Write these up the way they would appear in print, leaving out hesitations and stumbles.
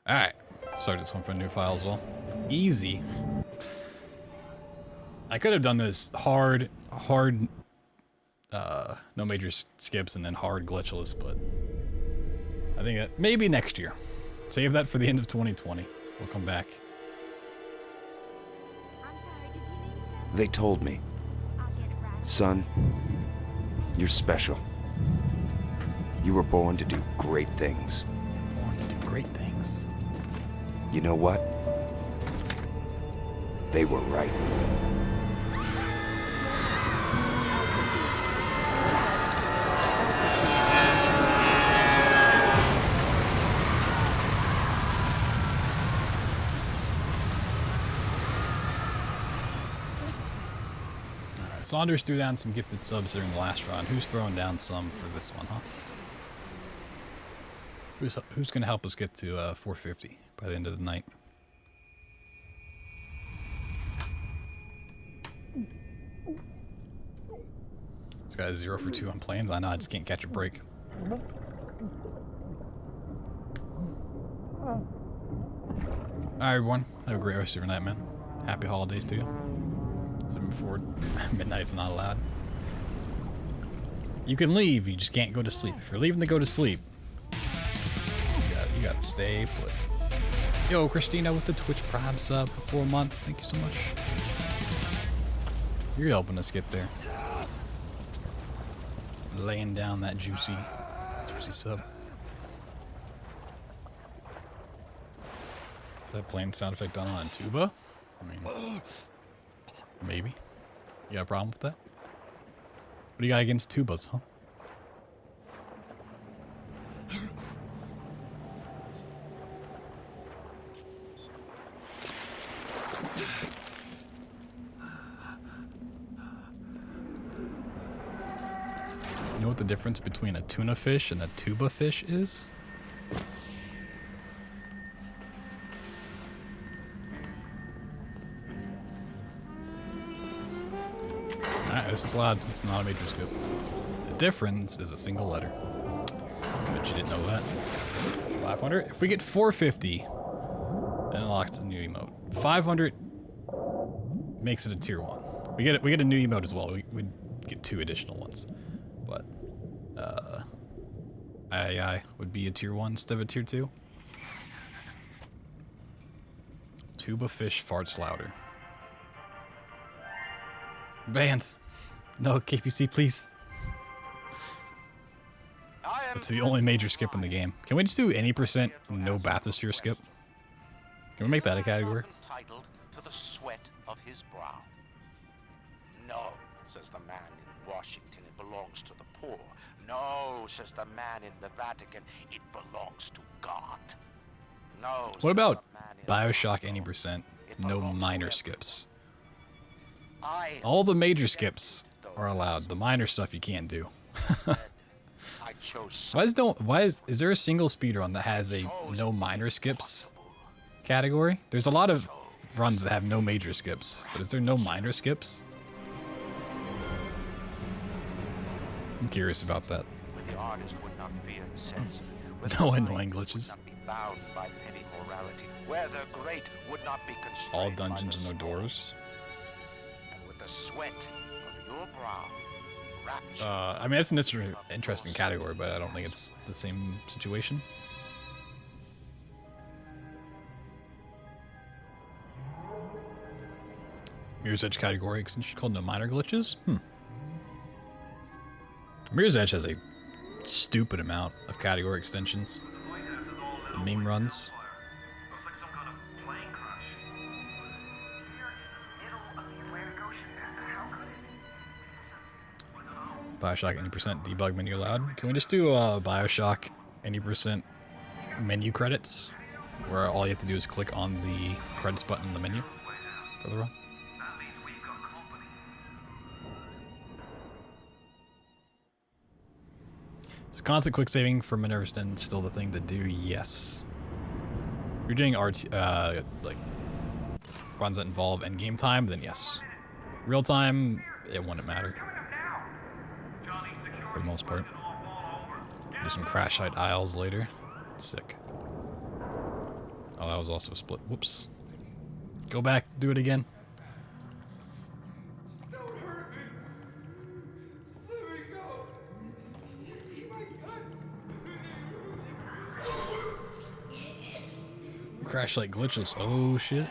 Alright. Start this one from a new file as well. Easy. I could have done this hard, no major skips and then hard glitchless, but I think that maybe next year. Save that for the end of 2020. We'll come back. They told me. Son, you're special. You were born to do great things. Born to do great things. You know what? They were right. Saunders threw down some gifted subs during the last round. Who's throwing down some for this one, huh? Who's going to help us get to 450 by the end of the night? This guy's 0 for 2 on planes. I know, I just can't catch a break. Alright, everyone. Have a great rest of your night, man. Happy holidays to you. Before midnight's not allowed. You can leave, you just can't go to sleep. If you're leaving to go to sleep, you gotta stay put. Yo, Christina with the Twitch Prime sub for 4 months. Thank you so much. You're helping us get there. Laying down that juicy sub. Is that playing sound effect on a tuba? I mean, maybe. You got a problem with that? What do you got against tubas, huh? You know what the difference between a tuna fish and a tuba fish is? Alright, this is loud. It's not a major skip. The difference is a single letter. Bet you didn't know that. 500? If we get 450, then it unlocks a new emote. 500 makes it a tier 1. We get a new emote as well. We get 2 additional ones. But I would be a tier 1 instead of a tier 2. Tuba fish farts louder. Banned. No, KPC, please. It's the only major skip in the game. Can we just do any percent no bathysphere skip? Can we make that a category? Entitled to the sweat of his brow. No, says the man in Washington, it belongs to the poor. No, says the man in the Vatican, it belongs to God. No. What about BioShock any percent? No minor skips. All the major skips are allowed. The minor stuff you can't do. Is there a single speedrun that has a no minor skips category? There's a lot of runs that have no major skips, but is there no minor skips? I'm curious about that. No annoying glitches. All dungeons and no doors. Sweat of your brow. I mean, it's an interesting category, but I don't think it's the same situation. Mirror's Edge category extension called No Minor Glitches? Mirror's Edge has a stupid amount of category extensions. Meme runs. BioShock any percent debug menu allowed. Can we just do BioShock any percent menu credits, where all you have to do is click on the credits button in the menu for the run? Is constant quick saving for Minerva Sten still the thing to do? Yes. If you're doing like runs that involve endgame time, then yes. Real time, it wouldn't matter. For the most part. Do some crash site aisles later. Sick. Oh, that was also a split. Whoops. Go back. Do it again. Don't hurt me. Just let me go. Eat my gut. Crash like glitchless. Oh shit.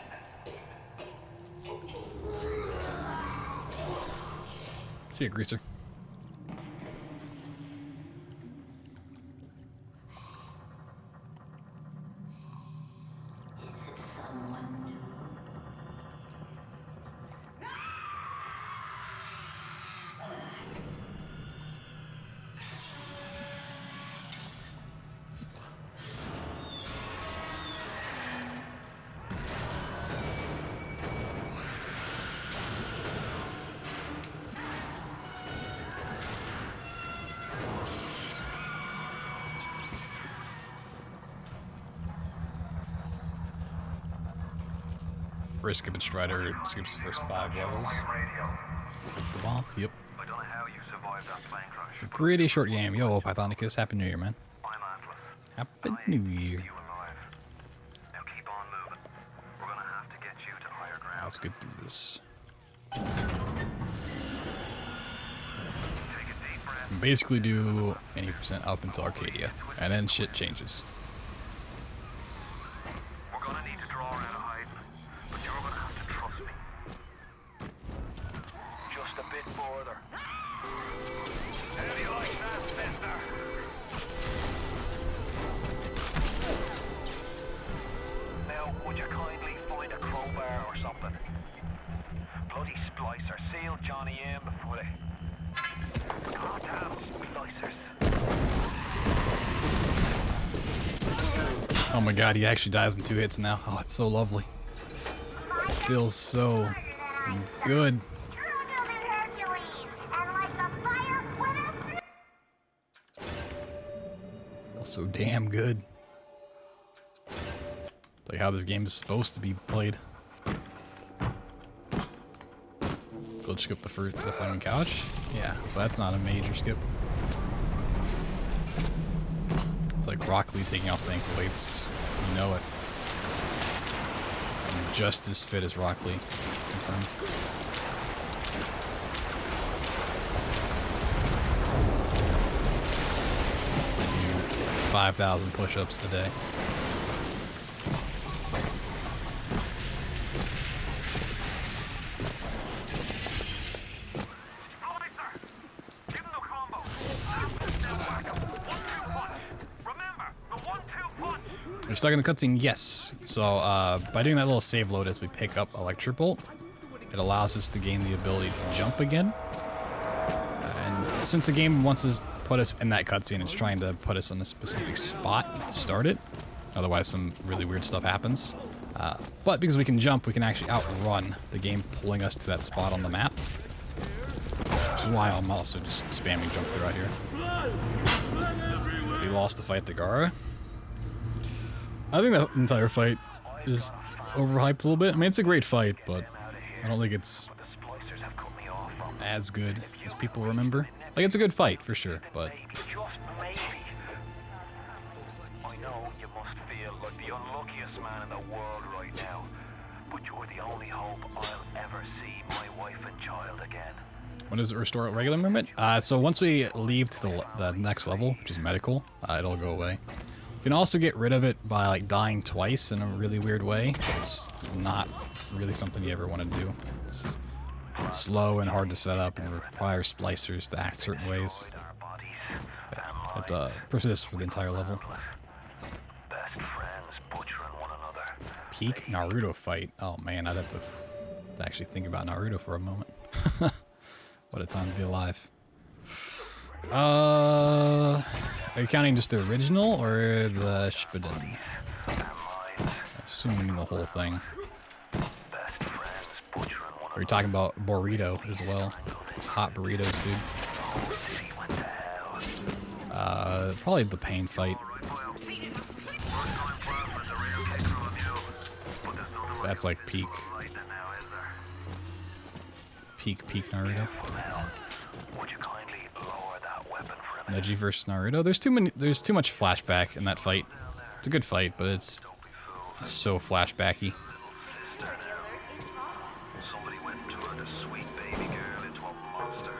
See ya, Greaser. Is it someone new? We're skipping Strider. Skips the first 5 levels. The boss. Yep. I don't know how you survived that plane crash. It's a pretty short game. Yo, Pythonicus. Happy New Year, man. I'm Atlas. Happy New Year. You alive. Now keep on moving. We're gonna have to get you to higher ground. Let's get through this. Take a deep breath. Basically do any % up until Arcadia, and then shit changes. We're gonna need to draw out of hiding, but you're gonna have to trust me. Just a bit further. How do you like that, sister? Now, would you kindly find a crowbar or something? Bloody splicer. Seal Johnny in before they... Oh, damn, splicers. Oh my god, he actually dies in 2 hits now. Oh, it's so lovely. It feels so good. Feels so damn good. Like how this game is supposed to be played. Glitch skip the flaming couch? Yeah, but that's not a major skip. It's like Rock Lee taking off the ankle weights. You know it. I'm just as fit as Rock Lee. Confirmed. I do 5,000 push-ups a day. You're stuck in the cutscene? Yes. So by doing that little save load as we pick up Electric Bolt, it allows us to gain the ability to jump again. And since the game wants to put us in that cutscene, it's trying to put us in a specific spot to start it. Otherwise some really weird stuff happens. But because we can jump, we can actually outrun the game pulling us to that spot on the map. Which is why I'm also just spamming jump through out here. We lost the fight to Gara. I think that entire fight is overhyped a little bit. I mean, it's a great fight, but I don't think it's as good as people remember. Like, it's a good fight, for sure, but... Just maybe. I know you must feel like the unluckiest man in the world right now, but you're the only hope I'll ever see my wife and child again. When does it restore regular movement? So once we leave to the next level, which is medical, it'll go away. You can also get rid of it by like dying twice in a really weird way. It's not really something you ever want to do. It's slow and hard to set up and requires splicers to act certain ways. Yeah, it persists for the entire level. Best friends butchering one another. Peak Naruto fight. Oh man, I'd have to actually think about Naruto for a moment. What a time to be alive. Are you counting just the original or the Shippuden? Assuming the whole thing. Are you talking about burrito as well? Those hot burritos, dude. Probably the pain fight. That's like peak Naruto. Neji versus Naruto. There's too much flashback in that fight. It's a good fight, but it's so flashbacky. Somebody went and turned a sweet baby girl into a monster.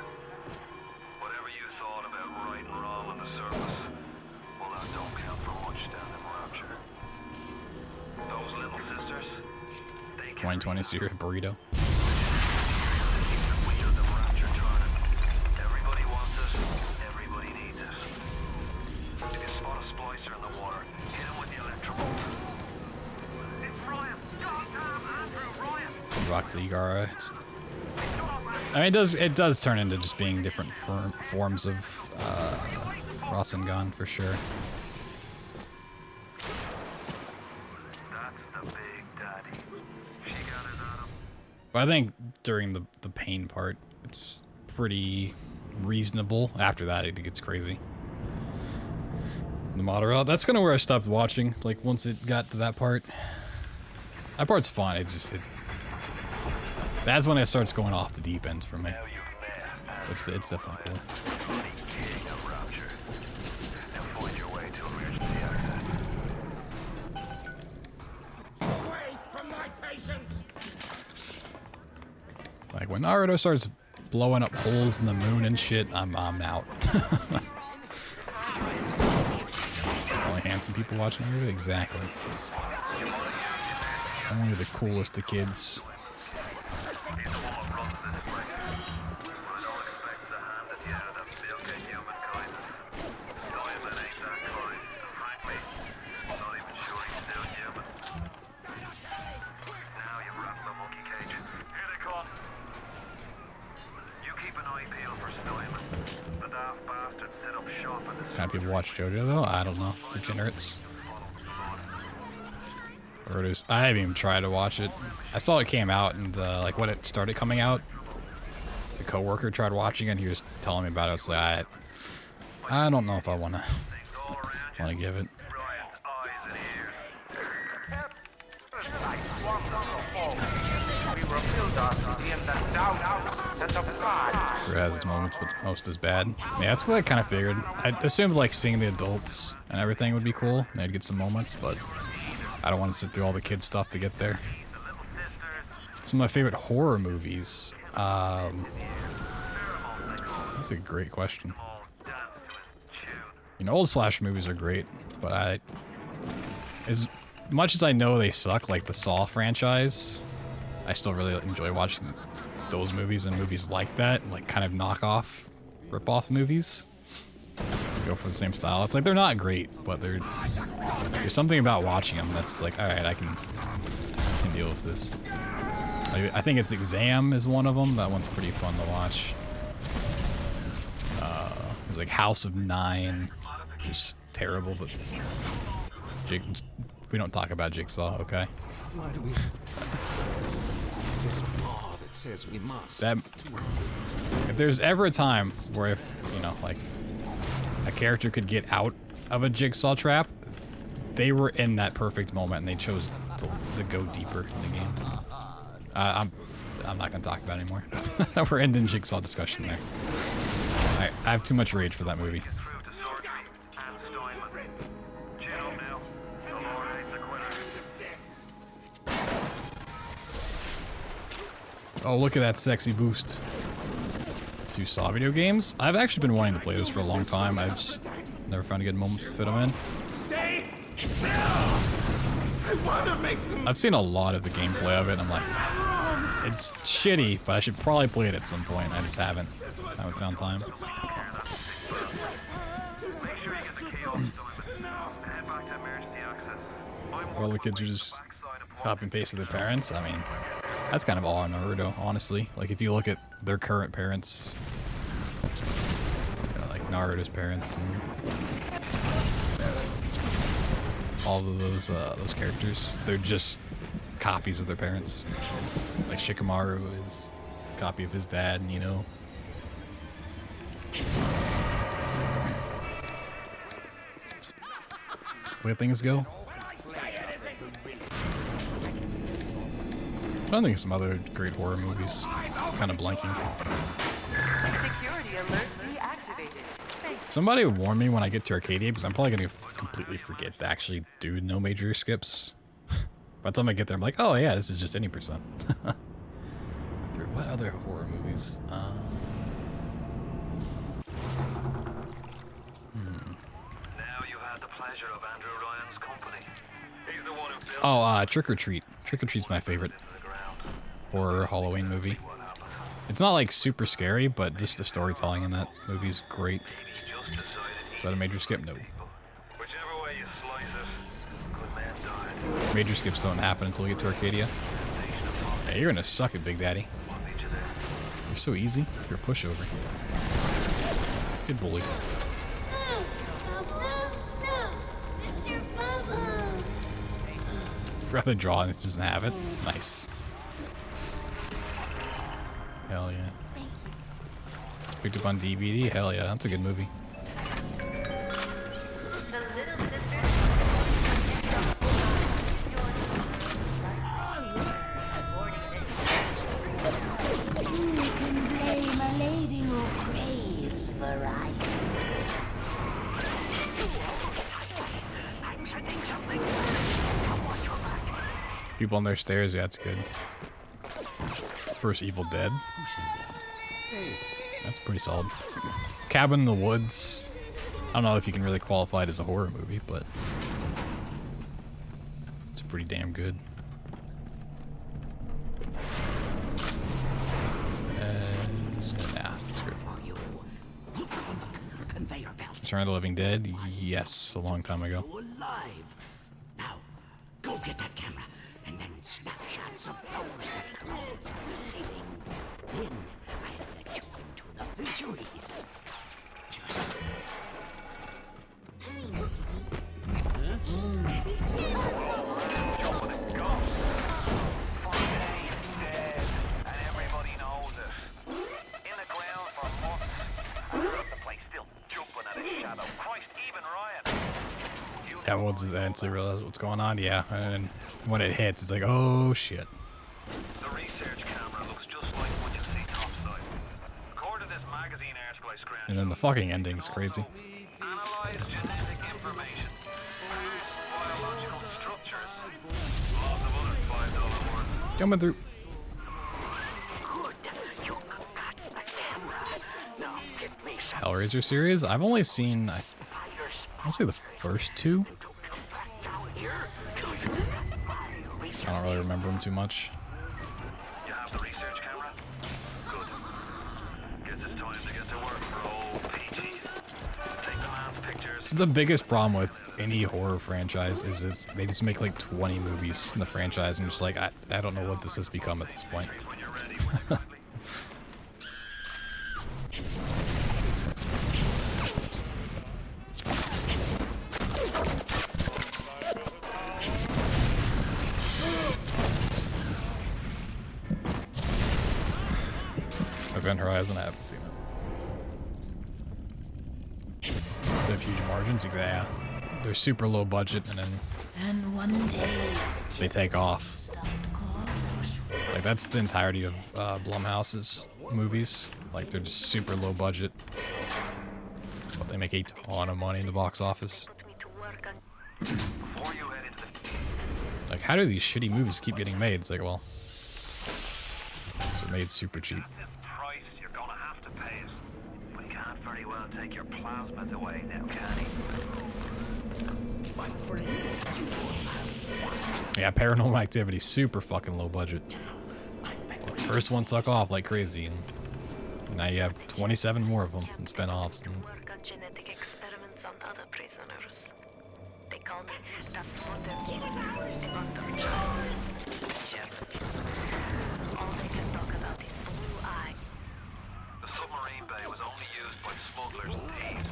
Whatever you thought about right and wrong on the surface, well, that don't count for much down in Rapture. Those little sisters, they can 2020 Secret Burrito. Everybody wants it. Everybody needs it. If you spot a splicer in the water, hit him with the electrobolt. It's Ryan! Goddamn Andrew Ryan! Rock League RA. I mean, it does turn into just being different forms of Rasengan for sure. That's the big daddy. She got it out of But I think during the pain part, it's pretty reasonable. After that, it gets crazy. The Moderate, that's kind of where I stopped watching. Like once it got to that part, that part's fun. It's just that's when it starts going off the deep end for me. It's definitely cool. king of Rapture. Now find your way to emergency access. Away from my patients! Like when Naruto starts blowing up holes in the moon and shit, I'm out. Only handsome people watching Naruto? Exactly. Only the coolest of kids. Kind of people watch JoJo though? I don't know. Degenerates. Naruto's. I haven't even tried to watch it. I saw it came out and like when it started coming out, the coworker tried watching it and he was telling me about it. I was like, I don't know if I wanna give it. Who has his moments, but most is bad. Yeah, that's what I kind of figured. I assumed like seeing the adults and everything would be cool. And I'd get some moments, but I don't want to sit through all the kid stuff to get there. Some of my favorite horror movies. That's a great question. You know, old slasher movies are great, but as much as I know they suck, like the Saw franchise, I still really enjoy watching those movies and movies like that, like kind of knockoff, rip-off movies. Go for the same style. It's like they're not great, but there's something about watching them that's like, all right, I can deal with this. Like, I think it's Exam is one of them. That one's pretty fun to watch. There's like House of Nine, just terrible, but we don't talk about Jigsaw, okay? Why do we have to? There's a law that says we must. That if there's ever a time where if you know, like a character could get out of a Jigsaw trap, they were in that perfect moment and they chose to go deeper in the game. I'm not gonna talk about it anymore. We're ending Jigsaw discussion there. I have too much rage for that movie. Oh, look at that sexy boost. 2 Saw video games? I've actually been wanting to play those for a long time. I've just never found a good moment to fit them in. I've seen a lot of the gameplay of it, and I'm like, it's shitty, but I should probably play it at some point. I just haven't found time. Or the kids are just copy and paste their parents. I mean, that's kind of all on Naruto, honestly. Like, if you look at their current parents, you know, like Naruto's parents and all of those characters, they're just copies of their parents. Like Shikamaru is a copy of his dad, and you know. That's the way things go. I don't think some other great horror movies. I'm kind of blanking. Security alert reactivated. Somebody warn me when I get to Arcadia, because I'm probably going to completely forget to actually do no major skips. By the time I get there, I'm like, oh yeah, this is just any percent. What other horror movies? Now you had the pleasure of Andrew Ryan's company. He's the one who built Oh, Trick or Treat. Trick or Treat's my favorite horror Halloween movie. It's not like super scary, but just the storytelling in that movie is great. Is that a major skip? No. whichever way you slice it. Good man died. Major skips don't happen until we get to Arcadia. Hey, you're gonna suck it, Big Daddy. You're so easy. You're a pushover. Good bully. Rather draw and it doesn't have it. Nice. Hell yeah. Picked up on DVD. Hell yeah, that's a good movie. People on their stairs, yeah, that's good. First Evil Dead. That's pretty solid. Cabin in the Woods. I don't know if you can really qualify it as a horror movie, but it's pretty damn good. Nah, it's good. Return of the Living Dead? Yes, a long time ago. Now, go get that camera, and then snapshots of those that close are receiving. Then I'll let you into the victories. Yeah, once it ends, they realize what's going on. Yeah, and then when it hits, it's like, oh shit. The research camera looks just like what you see topside. According to this magazine article I scratched, And then the fucking ending is crazy. analyze genetic information, biological structures, lots of other $5 words. Coming through. Hellraiser series? I've only seen, I'll say the first two. I don't really remember them too much. You have the research camera? Good. Guess it's time to get to work for old PG. Take the man's pictures. This is the biggest problem with any horror franchise is they just make like 20 movies in the franchise and just like, I don't know what this has become at this point. When you're ready. Event Horizon, I haven't seen it. They have huge margins? Yeah. They're super low budget and then And one day they take off. Like that's the entirety of Blumhouse's movies. Like they're just super low budget. But they make a ton of money in the box office. Like how do these shitty movies keep getting made? It's like, well, so made super cheap. Take your plasmas away now, can he? My friend, you Yeah, Paranormal Activity, super fucking low budget. Well, the first one took off like crazy, and now you have 27 more of them and spin-offs. And work on genetic experiments on other prisoners. They call me das Mutter of childhood's All they can talk about is blue eye. The submarine bay was only used by smugglers and thieves.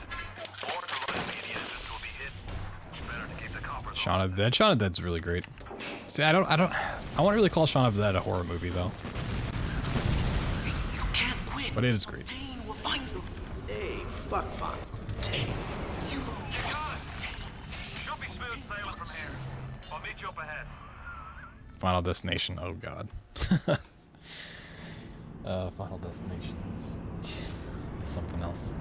Water line media entrance will be hidden. Better to keep the coppers. Shaun of the Dead. Shaun of the Dead's really great. See, I won't really call Shaun of the Dead a horror movie though. You can't quit. But it is great. Tane will find you. Hey, fuck. Tane, you Got it! Should be smooth sailing from here. I'll meet you up ahead. Final Destination. Oh god. Final Destination is something else.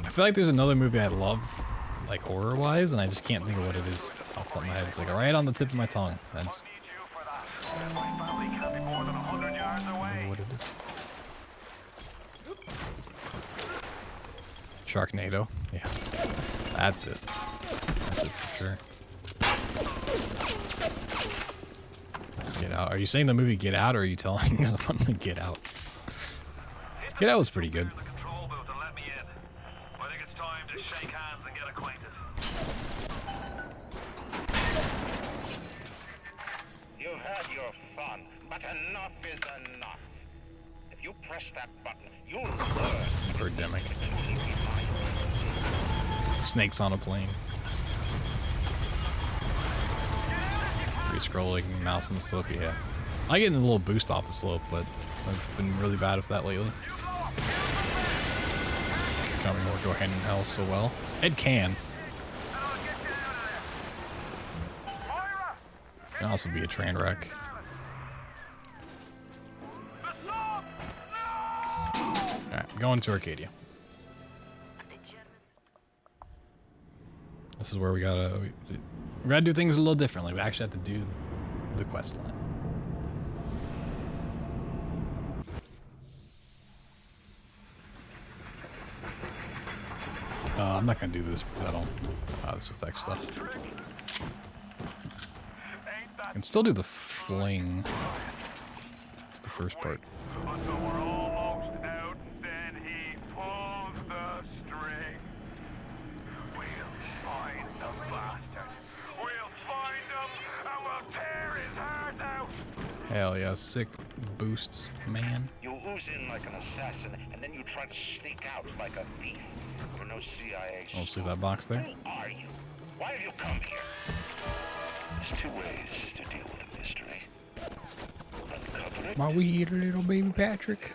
I feel like there's another movie I love, like horror-wise, and I just can't think of what it is off the top of my head. It's like right on the tip of my tongue. I just My family can't be more than 100 yards don't away. know what it is. Sharknado. Yeah. That's it. That's it for sure. Get Out. Are you saying the movie Get Out, or are you telling someone to get out? Get Out was pretty good. The control booth and let me in. I think it's time to shake hands and get acquainted. You've had your fun, but enough is enough. If you press that button, you'll learn. Birdemic. Snakes on a plane. Scrolling mouse on the slope, yeah. I get a little boost off the slope, but I've been really bad with that lately. Can't really go hand in hell so well. It can. Can also be a train wreck. Alright, going to Arcadia. This is where we gotta do things a little differently. We actually have to do the quest line. I'm not gonna do this because I don't know how this affects stuff. I can still do the fling. It's the first part. So we're almost out, then he pulls the string. We'll find the bastard. We'll find him and we'll tear his heart out. Hell yeah, sick boosts, man. You ooze in like an assassin, and then you try to sneak out like a thief. You're no CIA. I'll just leave that box there. Who are you? Why have you come here? There's two ways to deal with a mystery. Uncover it. My wee little baby Patrick.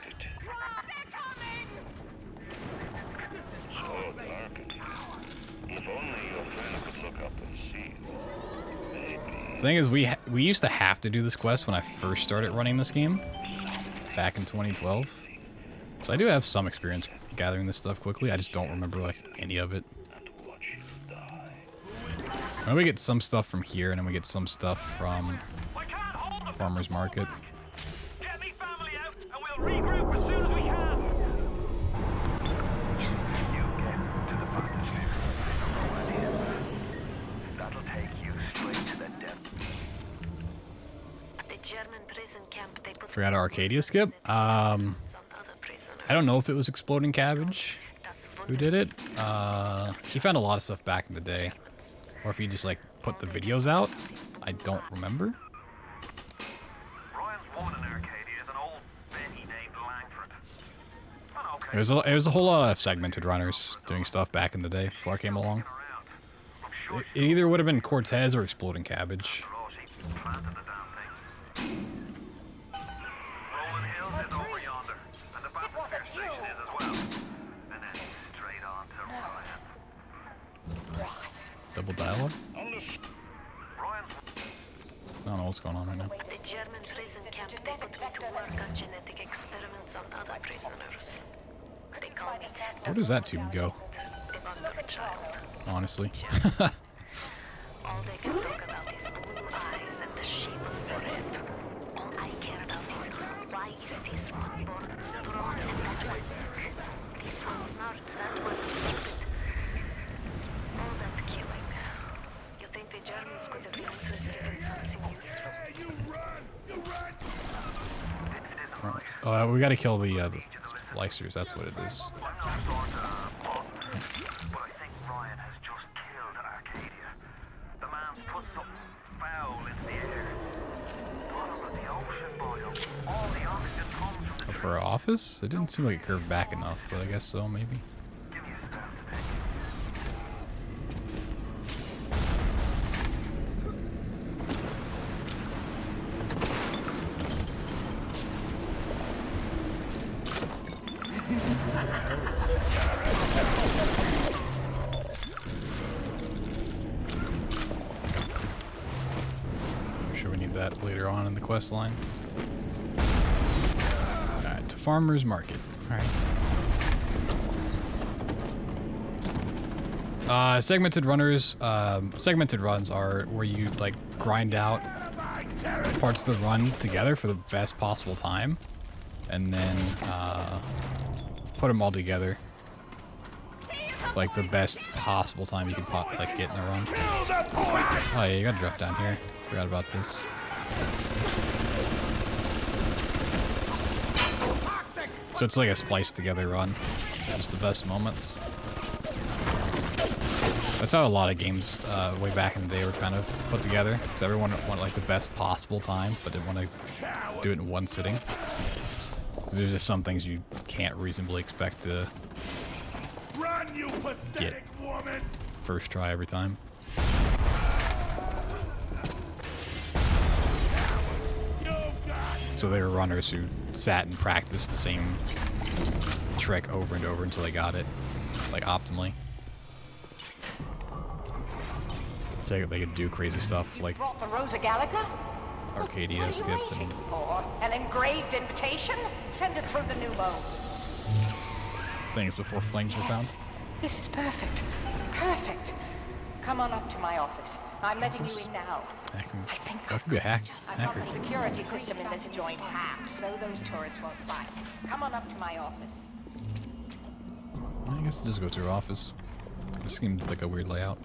So dark in here. If only your friend could look up and see. Maybe. The thing is, we used to have to do this quest when I first started running this game, back in 2012. So I do have some experience gathering this stuff quickly. I just don't remember like any of it. And we get some stuff from here, and then we get some stuff from Farmer's Market. Get me family out and we'll regroup as soon as we can. You get to the bathysphere. That'll take you straight to the depth. At the German prison camp, they put Forgot our Arcadia skip. I don't know if it was Exploding Cabbage who did it. He found a lot of stuff back in the day. Or if he just like put the videos out. I don't remember. Ryan's woman in Arcadia is an old Betty named Langford. Okay. There's a whole lot of segmented runners doing stuff back in the day before I came along. It either would have been Cortez or Exploding Cabbage. Rosie planted the damn thing. Rolling Hills is over yonder, and the bathysphere station is as well. And then straight on to Ryan. Double dialogue? Ryan's I don't know what's going on right now. At the German prison camp, they put me to work on genetic experiments on other prisoners. They call me Where does that tube go? the wonder child. Honestly. All they can talk about is blue eyes and the shape of the red. All I care about is why is this one born strong and that one weak? This one smart, that one stupid. All that queuing. You think the Germans could have been interested in something useful? We gotta kill the splicers, that's what it is. but I think Ryan has just killed Arcadia. The man's put something foul in the air. Bottom of the ocean, boyo. All the oxygen comes from the For our office? It didn't seem like it curved back enough, but I guess so, maybe. Give me a spell to take. I'm sure we need that later on in the quest line. Alright, to Farmer's Market. Alright. Segmented runs are where you like grind out parts of the run together for the best possible time, and then put them all together like the best possible time you can like get in a run. Oh yeah, you gotta drop down here. Forgot about this. So it's like a spliced together run. Just the best moments. That's how a lot of games way back in the day were kind of put together. Because everyone wanted like the best possible time, but didn't want to do it in one sitting. Because there's just some things you can't reasonably expect to get first try every time. So there were runners who sat and practiced the same trick over and over until they got it, like, optimally. So they could do crazy stuff like brought the Rosa Gallica? Arcadia skip and For an engraved invitation? Send it through the new mode. things before flings were found. This is perfect. Perfect. Come on up to my office. I'm letting you in now. That could be a hack. I've got the security system in this joint hacked, so those turrets won't bite. Come on up to my office. I guess just go to her office. It seemed like a weird layout.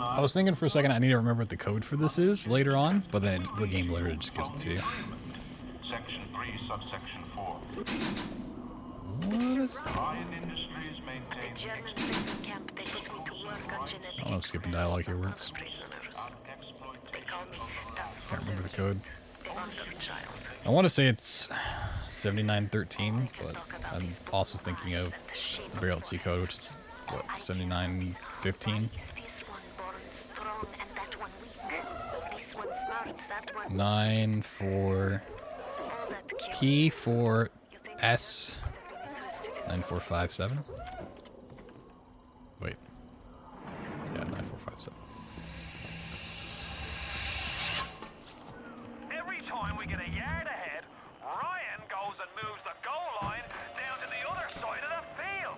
I was thinking for a second I need to remember what the code for this is later on, but then the game literally just gives it to you. Section 3, subsection 4. What is that? Ryan Industries maintains I don't know if skipping dialogue here works. Can't remember the code. I want to say it's 7913, but I'm also thinking of the Barrel C code, which is what, 7915? 94 P4S 9457. Wait. Yeah, 9457. Every time we get a yard ahead, Ryan goes and moves the goal line down to the other side of the field.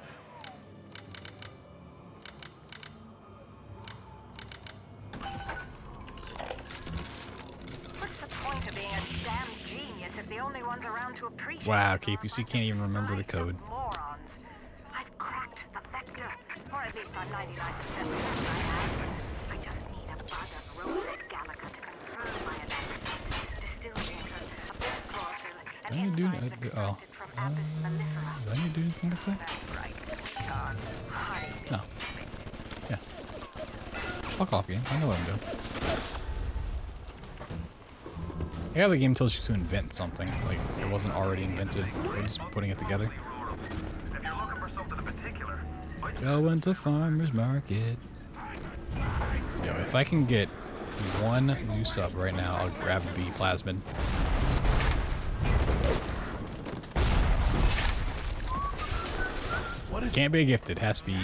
What's the point of being a damn genius if the only ones around to appreciate Wow, KPC can't even remember the code. morons? I've cracked the vector, or at least I'm 99% sure I have. I just need a bud of Rosa Gallica to confirm my analysis. Distilled water, a bit of chlorophyll, Why are you doing that? Oh. Why are you doing anything with that? No. Yeah. Fuck off, game. I know what I'm doing. Yeah, the game tells you to invent something. Like, it wasn't already invented. We're just putting it together. Going to farmer's market. Yo, if I can get one new sub right now, I'll grab a B plasmid. Can't be a gifted, has to be new.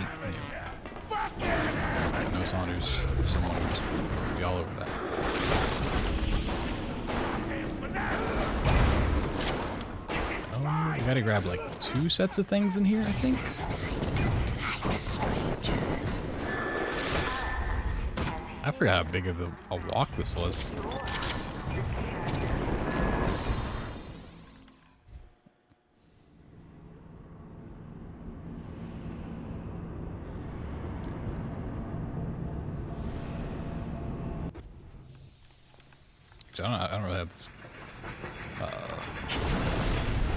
No Saunders, someone else would be all over that. Oh, you gotta grab like 2 sets of things in here, I think. I forgot how big of a walk this was. I don't really have this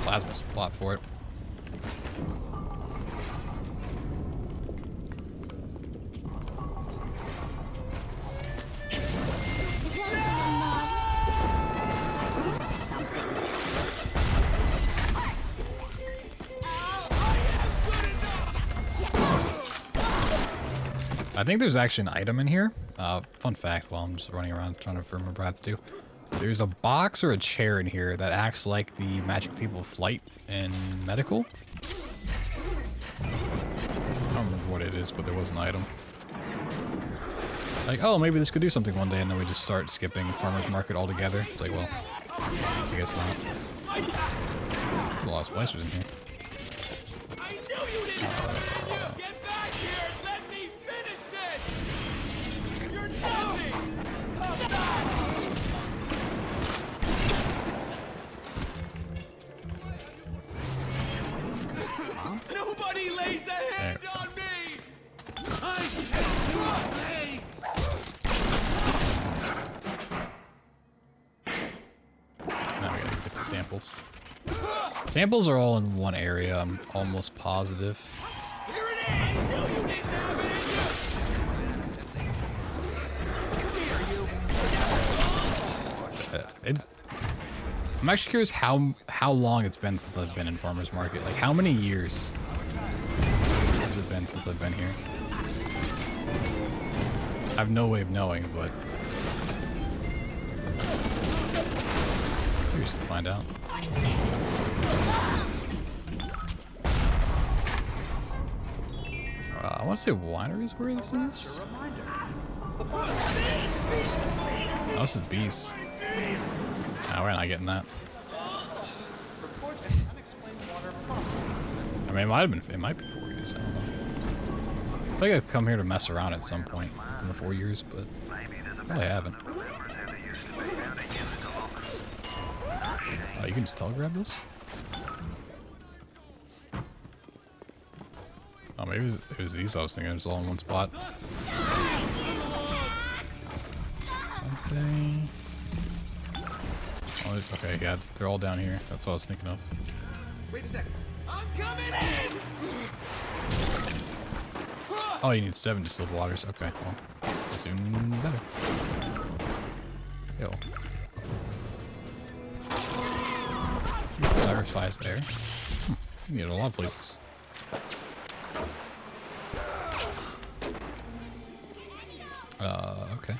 plasma plot for it. I think there's actually an item in here. Fun fact while I'm just running around trying to remember what I have to do. There's a box or a chair in here that acts like the magic table of flight in medical. I don't remember what it is, but there was an item. Like, oh, maybe this could do something one day, and then we just start skipping farmer's market altogether. It's like, well, I guess not. A lot of splicers in here. I knew you didn't have it! Get back here and let me finish this! You're nothing! Nobody lays a hand on me! I said drop me! Now we gotta get the samples. Samples are all in one area, I'm almost positive. Here it is! I knew you didn't have it in you! I'm actually curious how long it's been since I've been in farmer's market. Like, how many years has it been since I've been here? I have no way of knowing, but curious to find out. I want to say wineries where this is. Oh, this is bees. No, we're not getting that. I mean, it might have been. It might be 4 years. I don't know. I think I've come here to mess around at some point in the 4 years, but I haven't. Oh, you can just telegrab this? Oh, maybe it was these I was thinking. It was all in one spot. Okay. Oh, okay, yeah, they're all down here. That's what I was thinking of. Wait a second. I'm coming in! Oh, you need 7 distilled waters. Okay, well, that's even better. Yo. Clarifies there. You get a lot of places. Okay.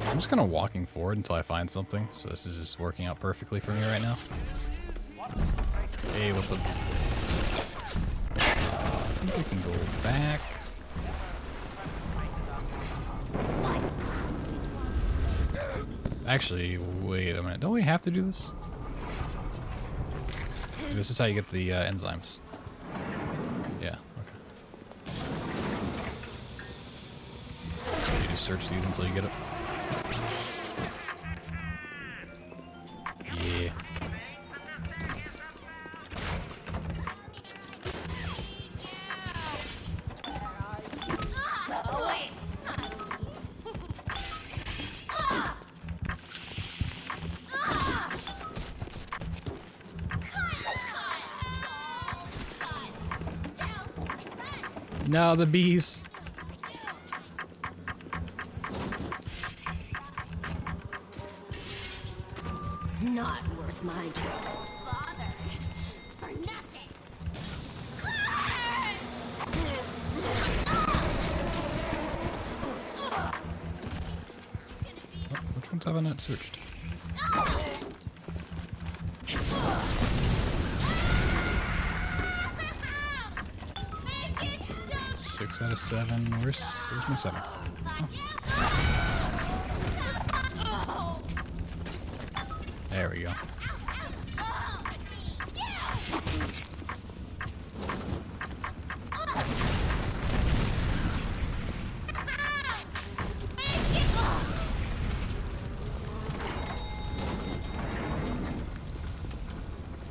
I'm just kind of walking forward until I find something, so this is just working out perfectly for me right now. Hey, what's up? I think we can go back. Actually, wait a minute. Don't we have to do this? This is how you get the enzymes. Yeah, okay. You just search these until you get it. Yeah. No, the bees. Not worth my trouble. Bother. For nothing. Oh, which ones have I not searched? Six out of 7. Where's my 7th? Oh. There we go.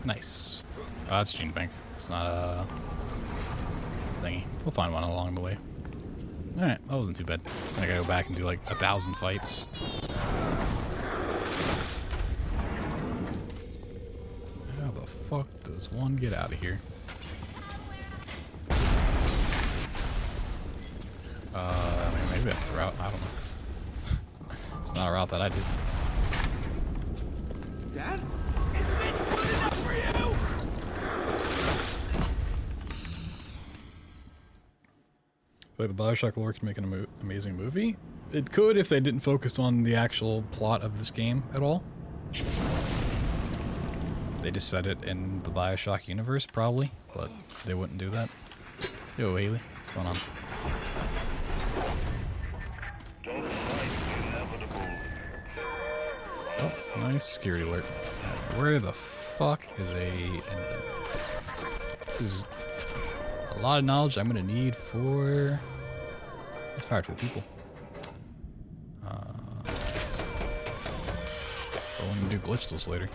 Nice. Oh, that's Gene Bank. It's not a thingy. We'll find one along the way. Alright, that wasn't too bad. I gotta go back and do like 1,000 fights. How the fuck does one get out of here? I mean, maybe that's the route. I don't know. It's not a route that I did. Dad? Is this good enough for you? Like the BioShock lore could make an amazing movie. It could if they didn't focus on the actual plot of this game at all. They just said it in the BioShock universe, probably, but they wouldn't do that. Yo, Haley, what's going on? Oh, nice security alert. Where the fuck is a invent? This is a lot of knowledge I'm gonna need for this power to the people. We're gonna do glitchless later.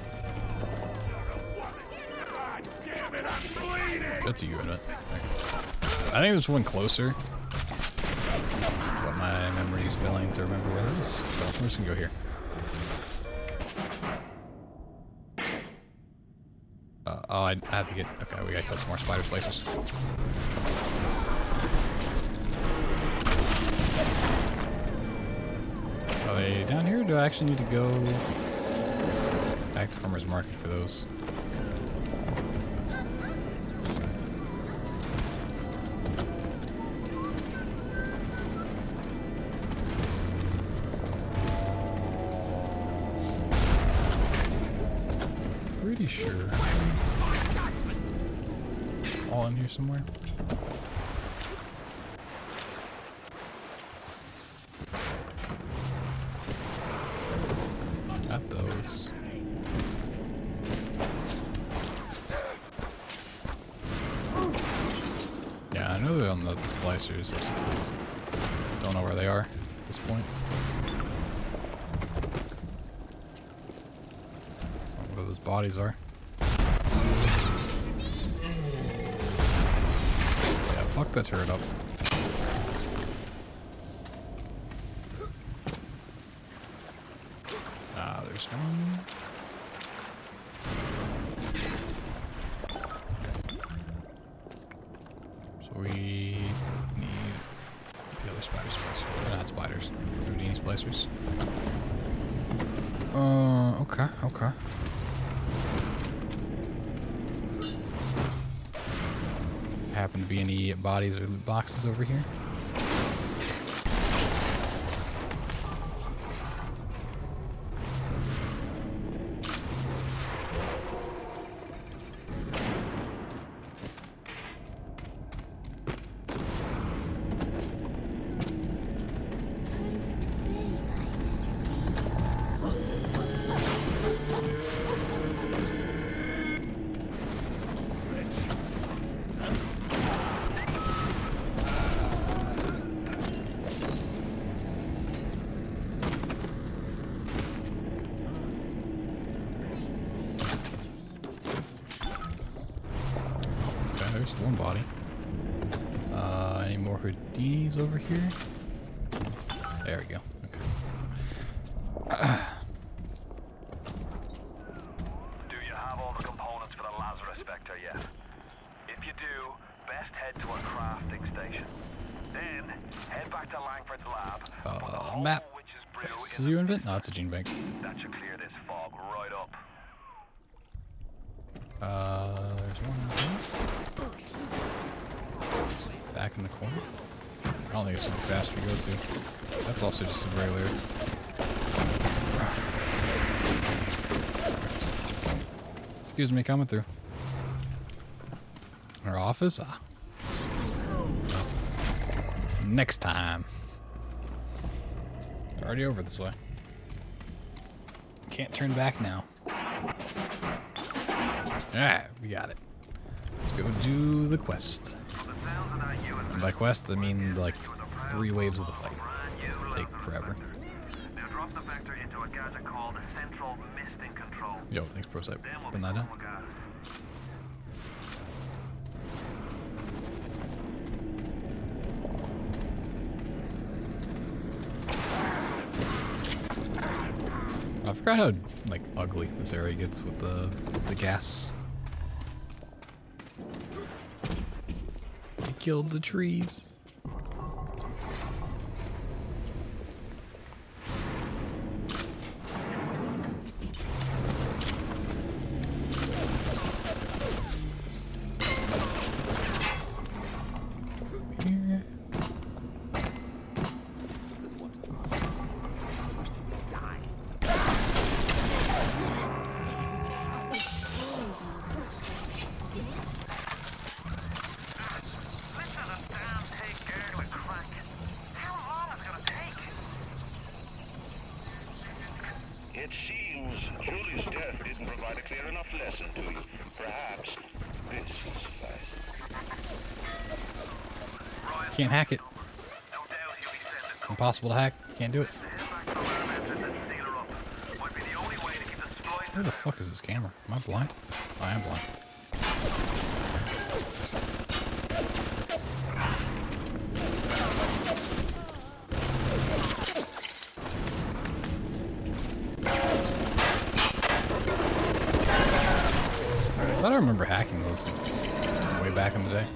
That's a unit. I think there's one closer. But my memory is failing to remember where it is. So I'm just gonna go here. Oh, I have to get... Okay, we gotta kill some more spider splicers. Are they down here, or do I actually need to go back to Farmer's Market for those? Pretty sure. All in here somewhere. Got those. Yeah, I know they're on the splicers. I just don't know where they are at this point. Where those bodies are. Yeah, fuck that turret up. There's one. So we need the other spider splicers. They're not spiders. They're Houdini splicers. Okay, okay. Happen to be any bodies or loot boxes over here? There's one body. Any more Houdinis over here? There we go. Okay. Do you have all the components for the Lazarus Vector yet? If you do, best head to a crafting station. Then head back to Langford's lab. Map. This is you invent? No, it's a gene bank. That should clear this fog right up. There's one back in the corner. I don't think it's something fast to go to. That's also just a regular. Excuse me, coming through. Our office? Ah. Next time. Already over this way. Can't turn back now. Alright, we got it. Let's go do the quest. And by quest, I mean like 3 waves of the fight. It'll take forever. Now drop the vector into a gadget called Central Misting Control. Yo, thanks, Procyte. Putting that down. I forgot how like ugly this area gets with the gas. He killed the trees. It seems Julie's death didn't provide a clear enough lesson to you. Perhaps this will suffice. Can't hack it. Impossible to hack. Can't do it. Where the fuck is this camera? Am I blind? Oh, I am blind. I thought I remember hacking those way back in the day.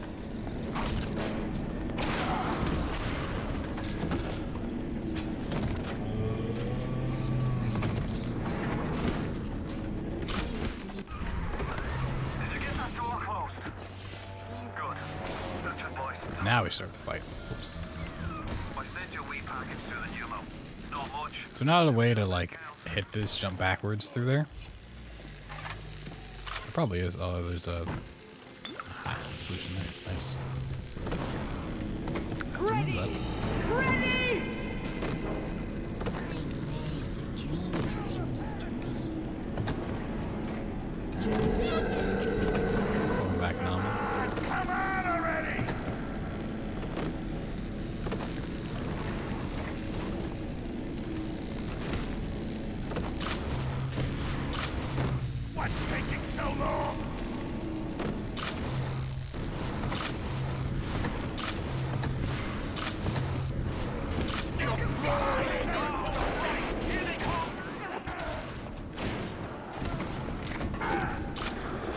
Now we start the fight. Oops. So not a way to like hit this, jump backwards through there. There probably is. Oh, there's a solution there. Nice. Ready! Ready! Going back normal. Come on already! What's taking so long?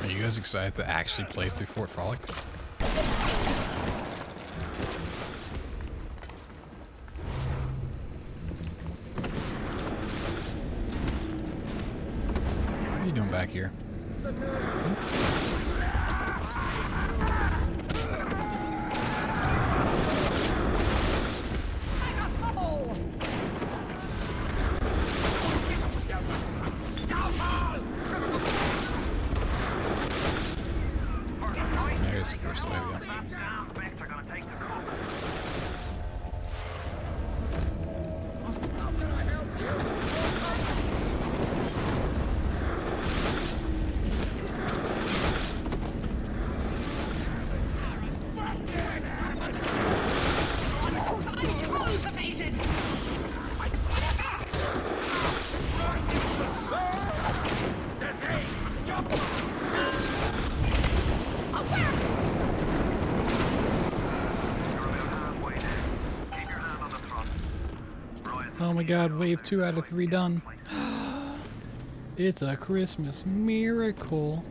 Are you guys excited to actually play through Fort Frolic? What are you doing back here? There's the first wave, yeah. Oh my god, wave 2 out of 3 done. It's a Christmas miracle.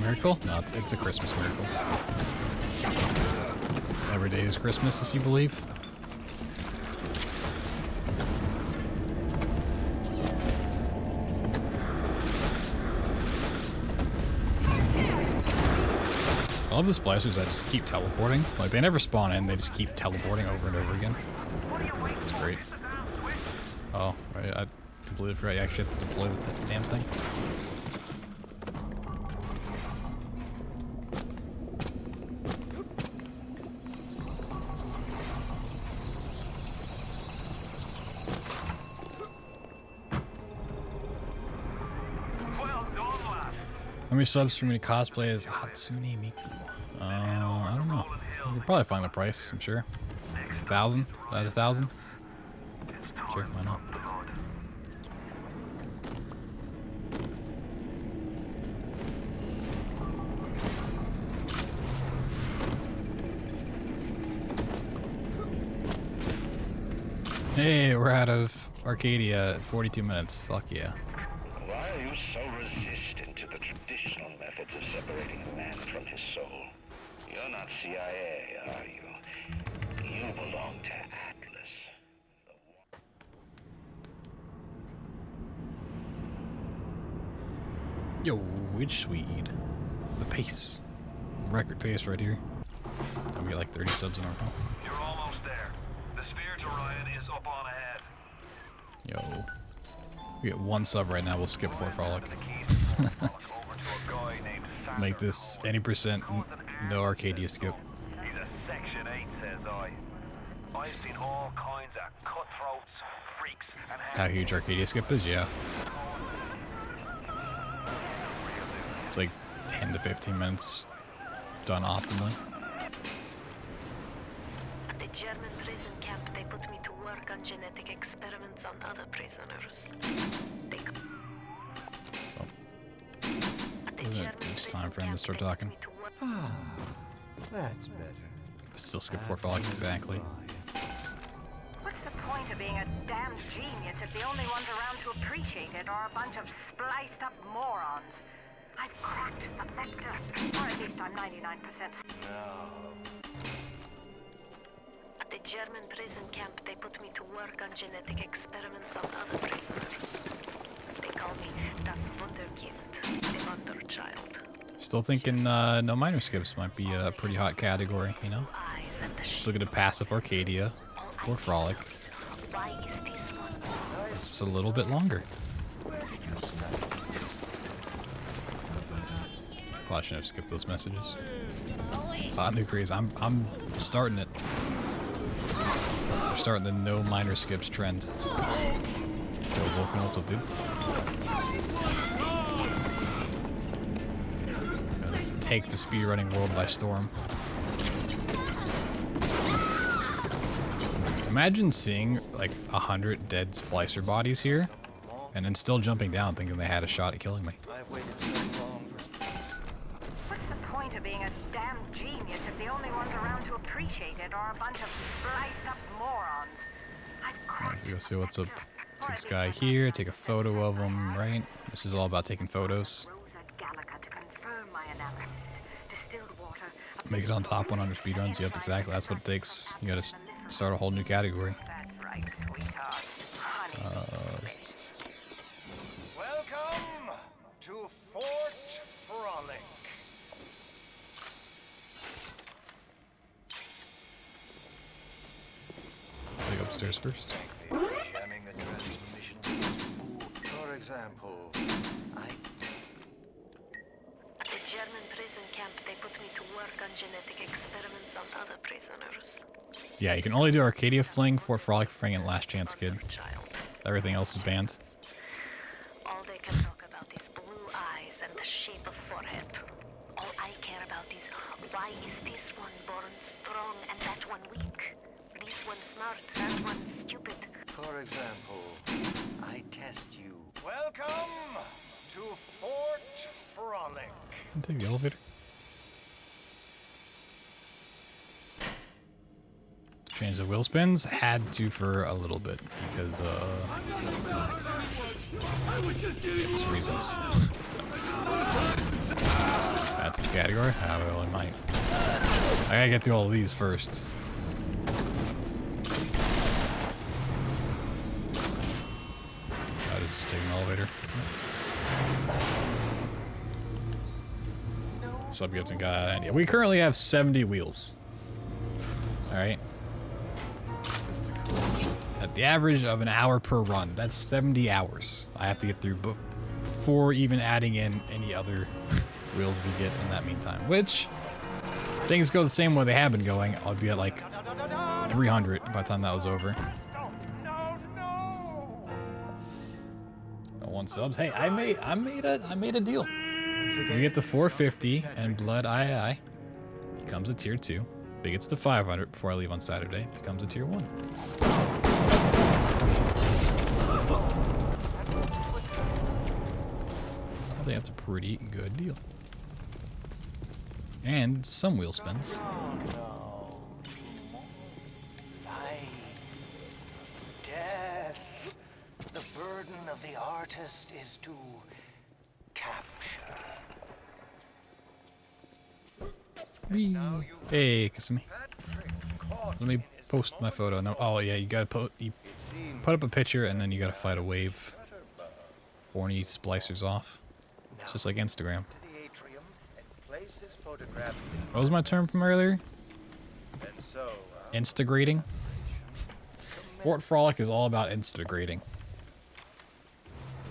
Miracle? No, it's a Christmas miracle. Every day is Christmas, if you believe. I love the splicers that just keep teleporting. Like, they never spawn in, they just keep teleporting over and over again. It's great. Oh, right, I completely forgot you actually have to deploy the damn thing. How many subs for me to cosplay as Hatsune Miku? I don't know. You can probably find a price, I'm sure. 1,000? About 1,000? Sure, why not? Hey, we're out of Arcadia at 42 minutes. Fuck yeah. Why are you so resistant to the traditional methods of separating a man from his soul? You're not CIA, are you? You belong to Atlas. Yo, which Swede? The pace. Record pace right here. And we get like 30 subs in our row. You're almost there. The Spirit Orion is up on ahead. Yo. We get 1 sub right now, we'll skip 4 Frolic. Make this any percent no Arcadia skip. He's a Section 8, says I. I've seen all kinds of cutthroats, freaks, and How huge Arcadia skip is, yeah. It's like 10 to 15 minutes done optimally. At the German prison camp, they put me to work on genetic experiments on other prisoners. It's time for him to start talking. Ah, that's better. Still skip 4 Frolic, exactly. What's the point of being a damn genius if the only ones around to appreciate it are a bunch of spliced up morons? I've cracked the vector, or at least I'm 99%. At the German prison camp, they put me to work on genetic experiments on other prisoners. They call me das Wunderkind, the Wonder Child. Still thinking no minor skips might be a pretty hot category, you know? Still gonna pass up Arcadia or Frolic. It's just a little bit longer. Probably shouldn't have skipped those messages. Hot new craze. I'm starting it. We're starting the no minor skips trend. Yo, Vulcan, what's up, dude? It's gonna take the speedrunning world by storm. Imagine seeing like 100 dead splicer bodies here, and then still jumping down thinking they had a shot at killing me. What's the point of being a damn genius if the only ones around to appreciate it are a bunch of spliced up morons? Alright, go see what's up to this guy here, take a photo of him, right? This is all about taking photos. Make it on top 100 speedruns, yep, exactly, that's what it takes. You gotta start a whole new category. Welcome to Fort Frolic. I'll go upstairs first. Jamming the transmission. For example, At the German prison camp, they put me to work on genetic experiments on other prisoners. Yeah, you can only do Arcadia Fling, Fort Frolic Fling, and Last Chance Kid. Everything else is banned. All they can talk about is blue eyes and the shape of forehead. All I care about is why is this one born strong and that one weak? This one smart, that one stupid. for example, I test you. Welcome to Fort Frolic. Can I take the elevator? Change the wheel spins. Had to for a little bit because reasons. That's the category. I really might. I gotta get through all of these first. I just take an elevator. Subgifting guy. Yeah, we currently have 70 wheels. All right. At the average of an hour per run, that's 70 hours I have to get through before even adding in any other wheels we get in that meantime. Which, things go the same way they have been going, I'll be at like 300 by the time that was over. No one subs. Hey, I made a deal. You get the 450 and Blood II becomes a tier 2. If it gets to 500 before I leave on Saturday, it becomes a tier 1. I think that's a pretty good deal. And some wheel spins. Life, death. The burden of the artist is to capture. Hey, Kasumi. Let me post my photo. No, oh yeah, you gotta put up a picture and then you gotta fight a wave. 40 splicers off. Now It's just like Instagram. To the atrium and place his photograph. What was my term from earlier? And so, Instagrading. Fort Frolic is all about Instagrading.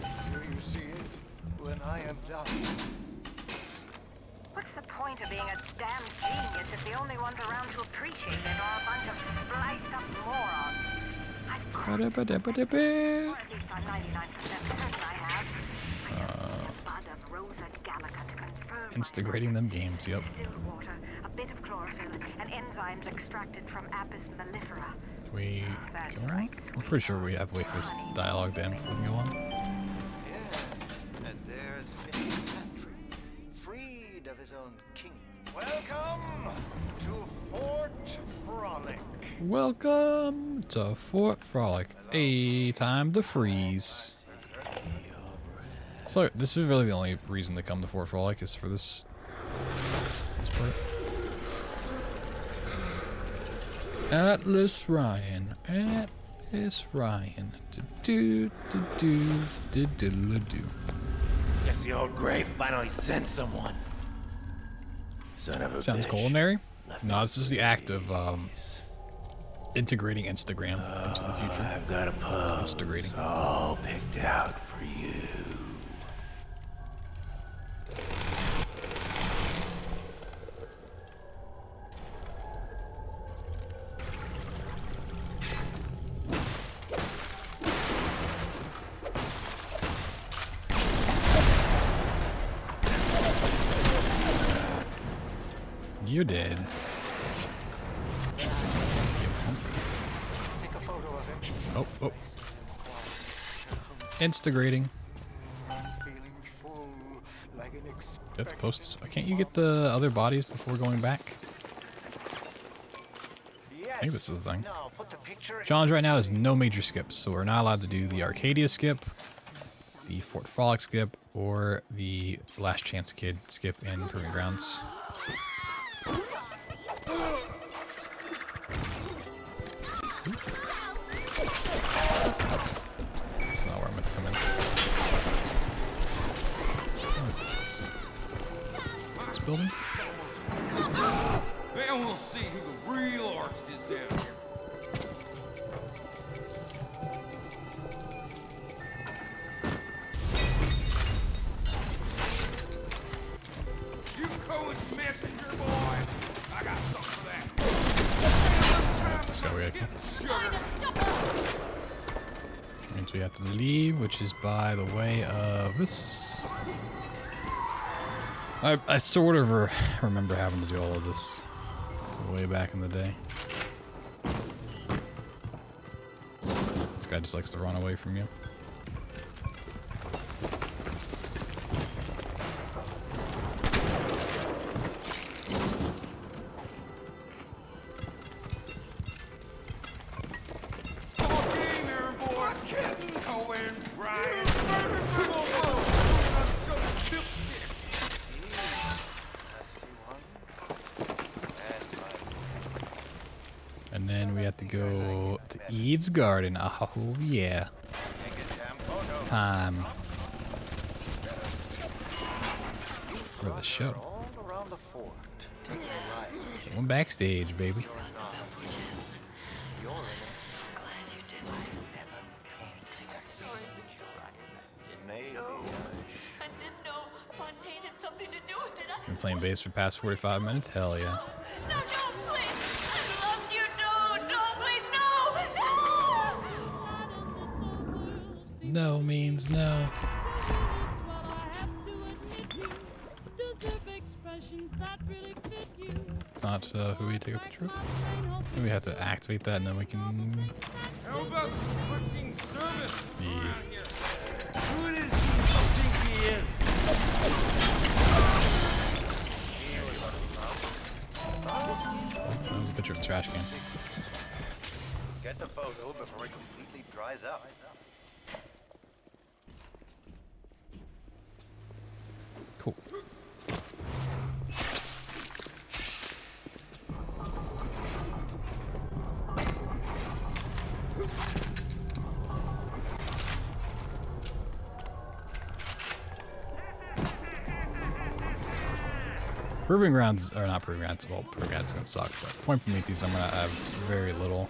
do you see it? When I am done. What's the point of being a damn genius if the only ones around to appreciate it are a bunch of spliced up morons? I've or at least I'm 99% certain I have. I just need a bud of Rosa Gallica to confirm Instagrading them games, yep. distilled water, a bit of chlorophyll, and enzymes extracted from Apis mellifera. We go on? I'm pretty sure we have to wait for this dialogue to end before we go on. Yeah, and there's Finney Patrick, freed of his own king. Welcome to Fort Frolic. Welcome to Fort Frolic. Hey, time to freeze. So this is really the only reason to come to Fort Frolic is for this part. Atlas Ryan. Atlas Ryan. Do. Guess the old grave finally sent someone. Son of a Sounds bitch. culinary? No, it's just the act of integrating Instagram into the future. I've got a pose Instagrating. all picked out for you. You did. Take a photo of him. Oh. Instagrading. Feeling full, like an That's supposed to. Can't you get the other bodies before going back? I think this is the thing. Now put the picture. Challenge right now is no major skips, so we're not allowed to do the Arcadia skip, the Fort Frolic skip, or the Last Chance Kid skip in Proving Grounds. That's not where I meant to come in. This building? Then we'll see who the real artist is down here. You Cohen's messenger boy. I got something for that. That's this guy we Sugar. means we have to leave, which is by the way of this. I sort of remember having to do all of this way back in the day. This guy just likes to run away from you. And then we have to go to Eve's Garden. Oh, yeah. It's time for the show. All around the fort, taking a ride. Going backstage, baby. You're in a so glad you did. Never painting a Sorry, Mr. Ryan. Maybe I didn't know Fontaine had something to do with it. Been playing bass for the past 45 minutes? Hell yeah. No, please. I loved you. Don't, please, no. No means no. Not who we take a picture of. Maybe we have to activate that and then we can. How about some fucking service Yeah. around here? Who does he think he is? That was a picture of the trash can. Get the photo before it completely dries up. Cool. Proving Grounds, or not Proving Grounds, well, Proving Grounds is gonna suck, but Point Prometheus, I'm gonna have very little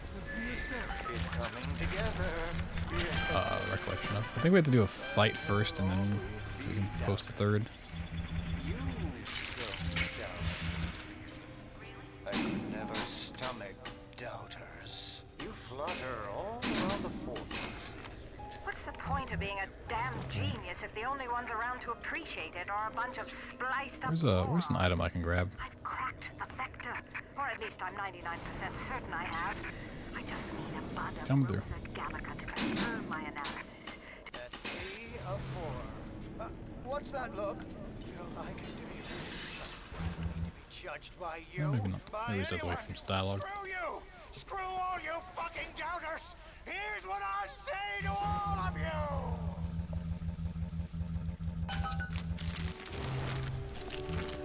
recollection of. I think we have to do a fight first, and then we can post a third. I could never stomach doubters. You flutter all around the fort. What's the point of being a damn genius if the only ones around to appreciate it are a bunch of spliced up Where's an item I can grab? I've cracked the vector. Or at least I'm 99% certain I have. I just need a bud of Come through. Gallica to confirm my analysis. At 3 of 4. What's that look? You don't like it, do you? Be judged by you? No, maybe not. Maybe it's away from dialogue. Screw you! Screw all you fucking doubters! Here's what I say to all of you!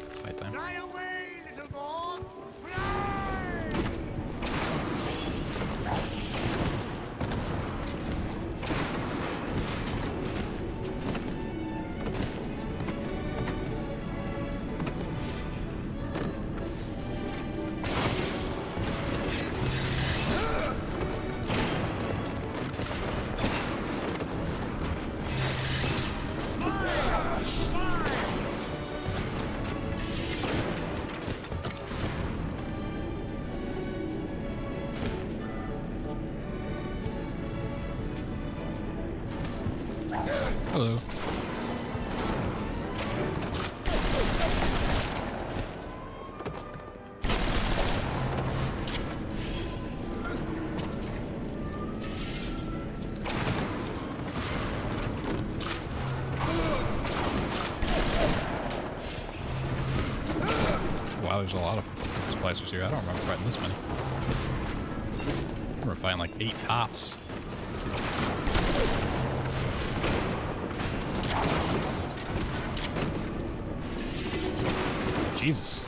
It's fight time. Fly away, little moth! Fly! Hello. Wow, there's a lot of splicers here. I don't remember fighting this many. I remember fighting like 8 tops. Jesus.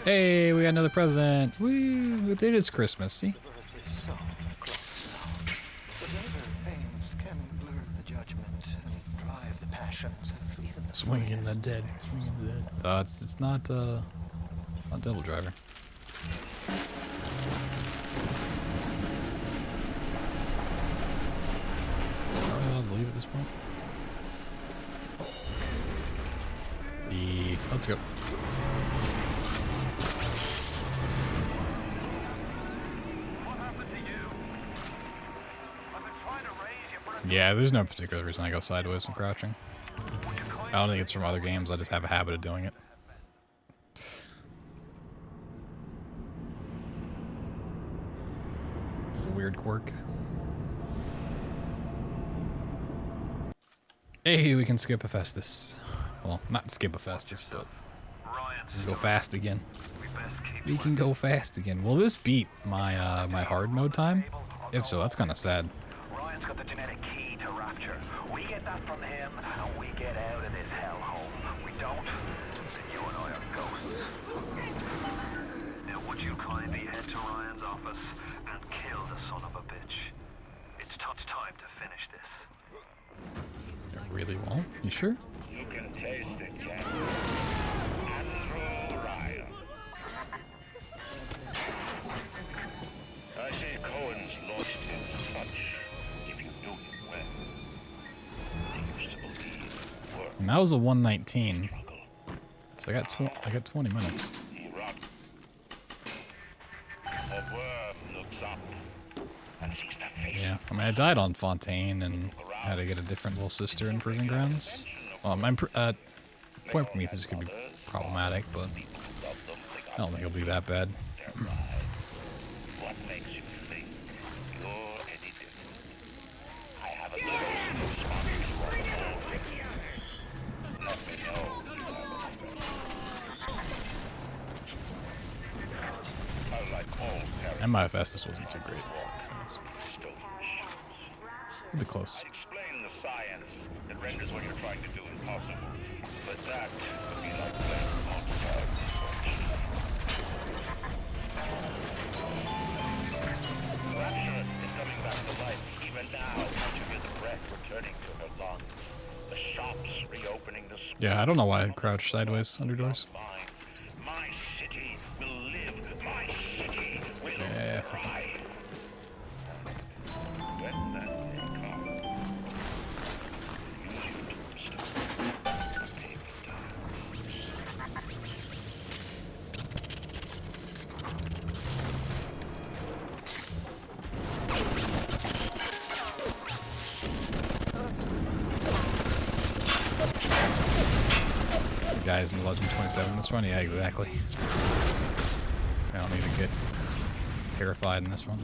Hey, we got another present. Woo! It is Christmas, see? Swinging the dead. Swinging the dead. It's not Devil Driver. Leave at this point. Let's go. Yeah, there's no particular reason I go sideways and crouching. I don't think it's from other games, I just have a habit of doing it. It's a weird quirk. Hey, we can skip a Festus. Well, not skip a Festus, but we can go fast again. We can go fast again. Will this beat my my hard mode time? If so, that's kind of sad. Ryan's got the genetic key to Rapture. We get that from him, and we get out of this hellhole. We don't, then you and I are ghosts. Now, would you kindly head to Ryan's office and kill the son of a bitch? It's time to finish this. I really won't. You sure? You can taste it, Ken. Andrew Ryan. I see Cohen's lost his touch. If you knew him well, he used to believe work. And that was a 119. So I got 20 minutes. He rocked. A worm looks up and sees that face. Yeah, I mean, I died on Fontaine and had to get a different little sister in Proving Grounds. Well, Point Prometheus could be problematic, but I don't think it'll be that bad. What makes you think you're any different? I have a chosen responsibility. Let me know. Unlike all And my Festus wasn't too great. A bit close. explain the science that renders what you're trying to do impossible. But that would be like playing monster. Rapture is coming back to life even now. returning to her lungs. The shops reopening the schools. Yeah, I don't know why I crouch sideways under doors. My city will live. My city will thrive. When that day comes, use your tombstone to pay me down. The guys in the Legend 27 in this one? Yeah, exactly. I don't need to get terrified in this one.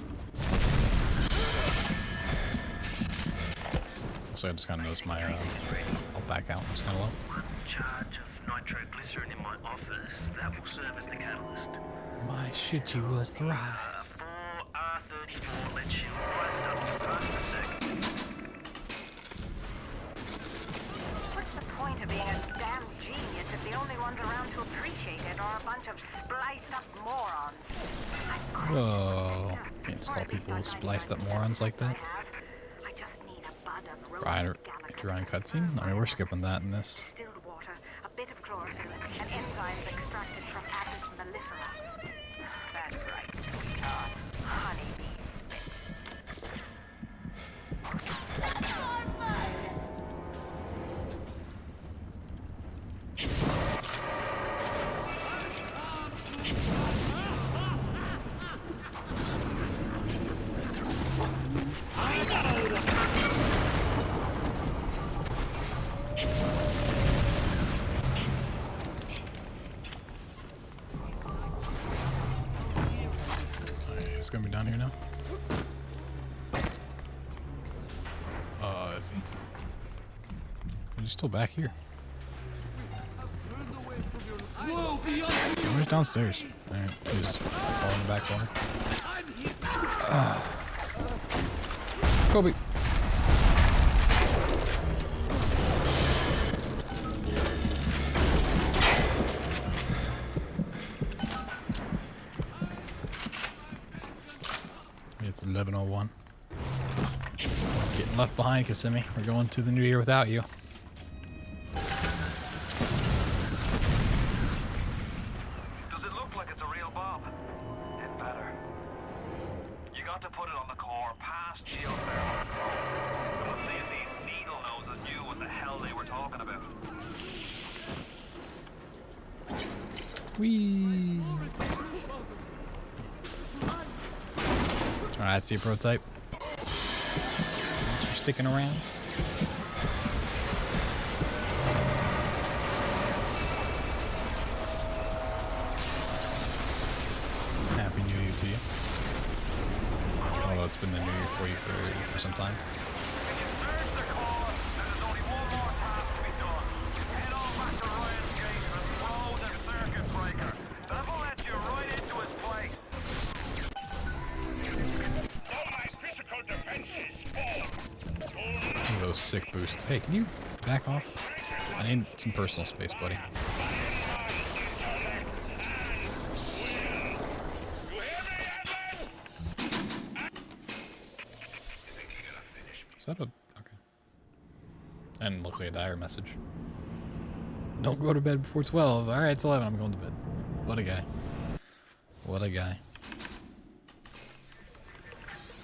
So I just kind of noticed my, I'll back out, it's kind of low. One charge of nitroglycerin in my office, that will serve as the catalyst. My shitty will thrive. 4 R34 lets you rise up to pass the second. What's the point of being a damn genius if the only ones around to appreciate it are a bunch of spliced up morons? Whoa. Can't just call people spliced up morons like that. I just need a bud of Right, drawing cutscene? I mean, we're skipping that in this. distilled water, a bit of chlorophyll, and enzymes extracted from Apis mellifera. That's right, sweetheart. Honeybee He's gonna be down here now. Is he? He's still back here. Where's downstairs? Alright, he's just falling in the back corner. Kobe! It's 11:01. Getting left behind, Kissimmee. We're going to the new year without you. Does it look like it's a real bomb? It better. You got to put it on the core past geothermal. We'll see if these needle noses knew what the hell they were talking about. Whee! Alright, see a prototype. Thanks for sticking around. Happy New Year to you. Although it's been the New Year for you for some time. Those sick boosts. Hey, can you back off? I need some personal space, buddy. Is that a... okay. And luckily a dire message. Don't go to bed before 12. Alright, it's 11. I'm going to bed. What a guy. What a guy.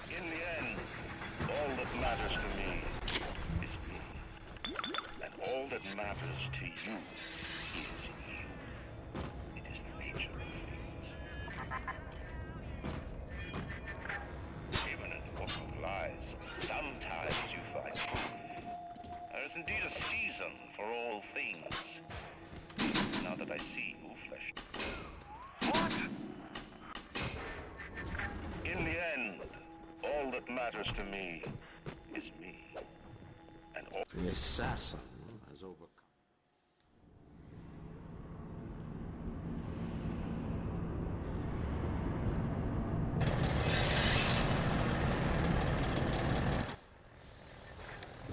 In the end, all that matters to me is me. And all that matters to you is you. It is the nature of things. Even in the book of lies, sometimes you find proof. There is indeed a season for all things. Now that I see you, flesh. What? In the end, all that matters to me is me. And all The assassin has overcome.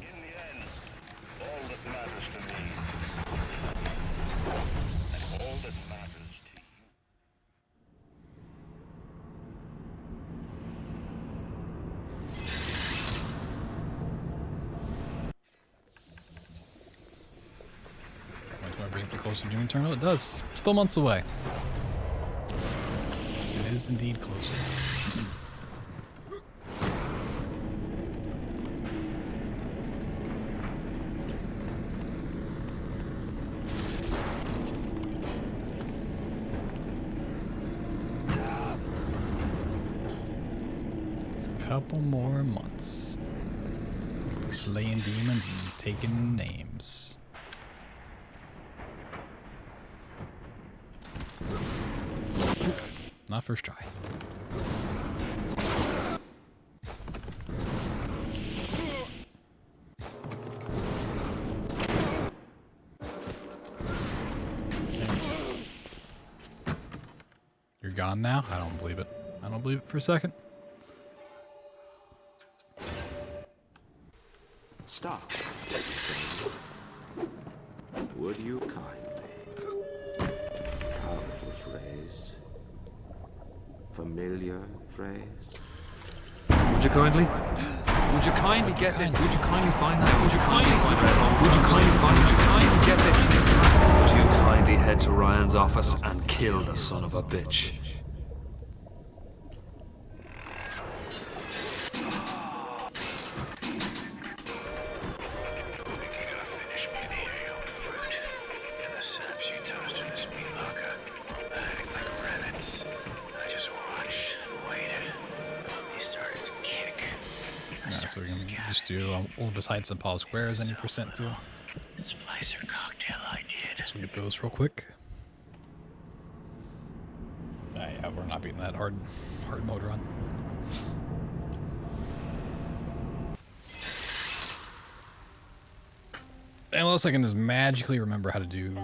in the end, all that matters to me. And all that matters to you. bring it closer to Doom Eternal? It does. Still months away. It is indeed closer. Couple more months. Slaying demons and taking names. Not first try. You're gone now? I don't believe it. I don't believe it for a second. Stop. Would you kindly? Powerful phrase. Familiar phrase. Would you kindly? Would you kindly get this? Would you kindly find that? Would you kindly find that? Would you kindly find? Would you kindly get this? Would you kindly head to Ryan's office and kill the son of a bitch? So we're gonna just do, we'll just hide some pause squares any percent too. Splicer cocktail I did. So we get those real quick. Yeah, we're not beating that hard mode run. Unless I can just magically remember how to do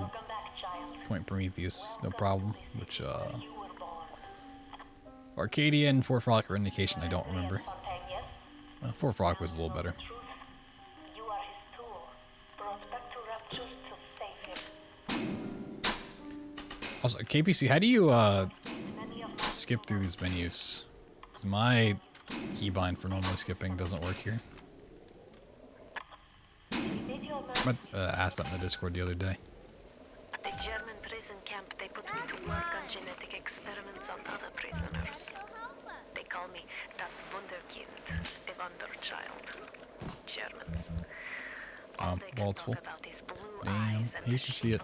Point Prometheus, no problem. Which Arcadia and Fort Frolic are indication I don't remember. Fort Frolic was a little better. Also, KPC, how do you skip through these menus? 'Cause my keybind for normally skipping doesn't work here. I asked that in the Discord the other day. At the German prison camp, they put me to work on genetic experiments on other prisoners. They call me das Wunderkind, the Wonder Child. Germans. Well, it's full. Damn, hate to see it.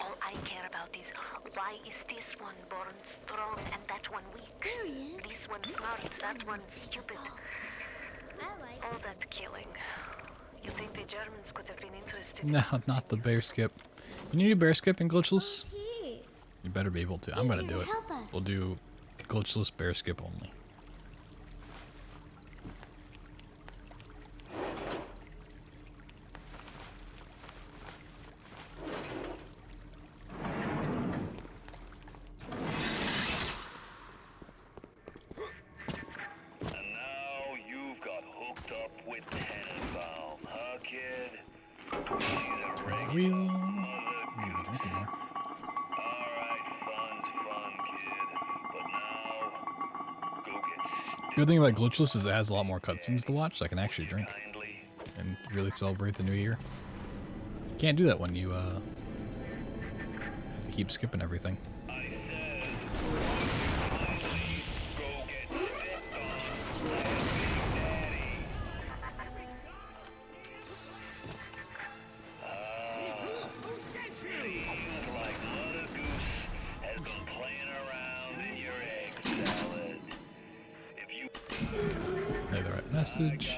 All I care about is why is this one born strong and that one weak? This one smart, that one stupid. All that killing. You think the Germans could have been interested? No, not the bear skip. Can you do bear skip in glitchless? You better be able to. I'm gonna do it. We'll do glitchless bear skip only. Good thing about glitchless is it has a lot more cutscenes to watch, so I can actually drink and really celebrate the new year. Can't do that when you have to keep skipping everything. Message.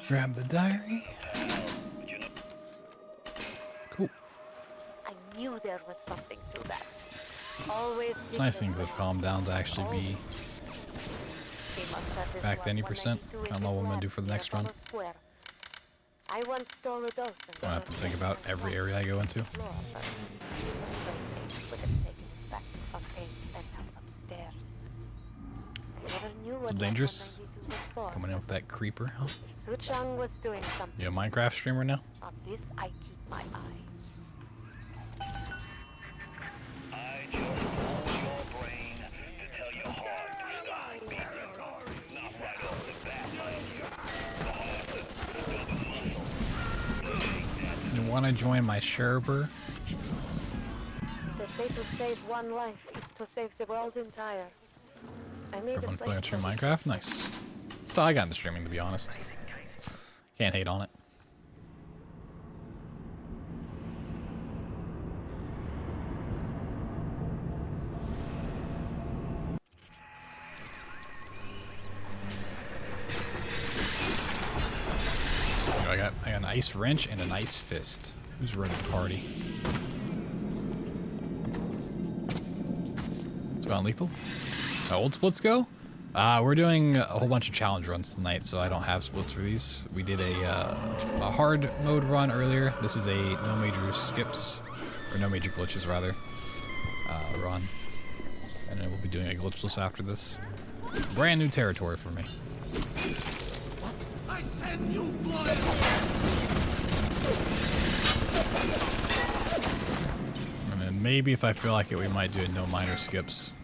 Grab the diary. Cool. I knew there was something to that. Always. It's nice things have calmed down to actually be back to any percent. I don't know what I'm gonna do for the next run. I once stole a dose and I have to think about every area I go into. It's dangerous. Coming in with that creeper, huh? Suchang was doing something. You a Minecraft streamer now? On this I keep my eye. I just told your brain to tell your heart to stop beating. Not right off the bat, mind you. The heart is still the muscle. You want to join my server? The way to save one life is to save the world entire. I made Everyone a playing place through Minecraft? Nice. That's all I got into streaming, to be honest. Can't hate on it. I got an ice wrench and an ice fist. Who's ready to party? Let's go on lethal. How old splits go? We're doing a whole bunch of challenge runs tonight, so I don't have splits for these. We did a hard mode run earlier. This is a no major skips, or no major glitches rather, run. And then we'll be doing a glitchless after this. Brand new territory for me. I send you blood. And then maybe if I feel like it, we might do a no minor skips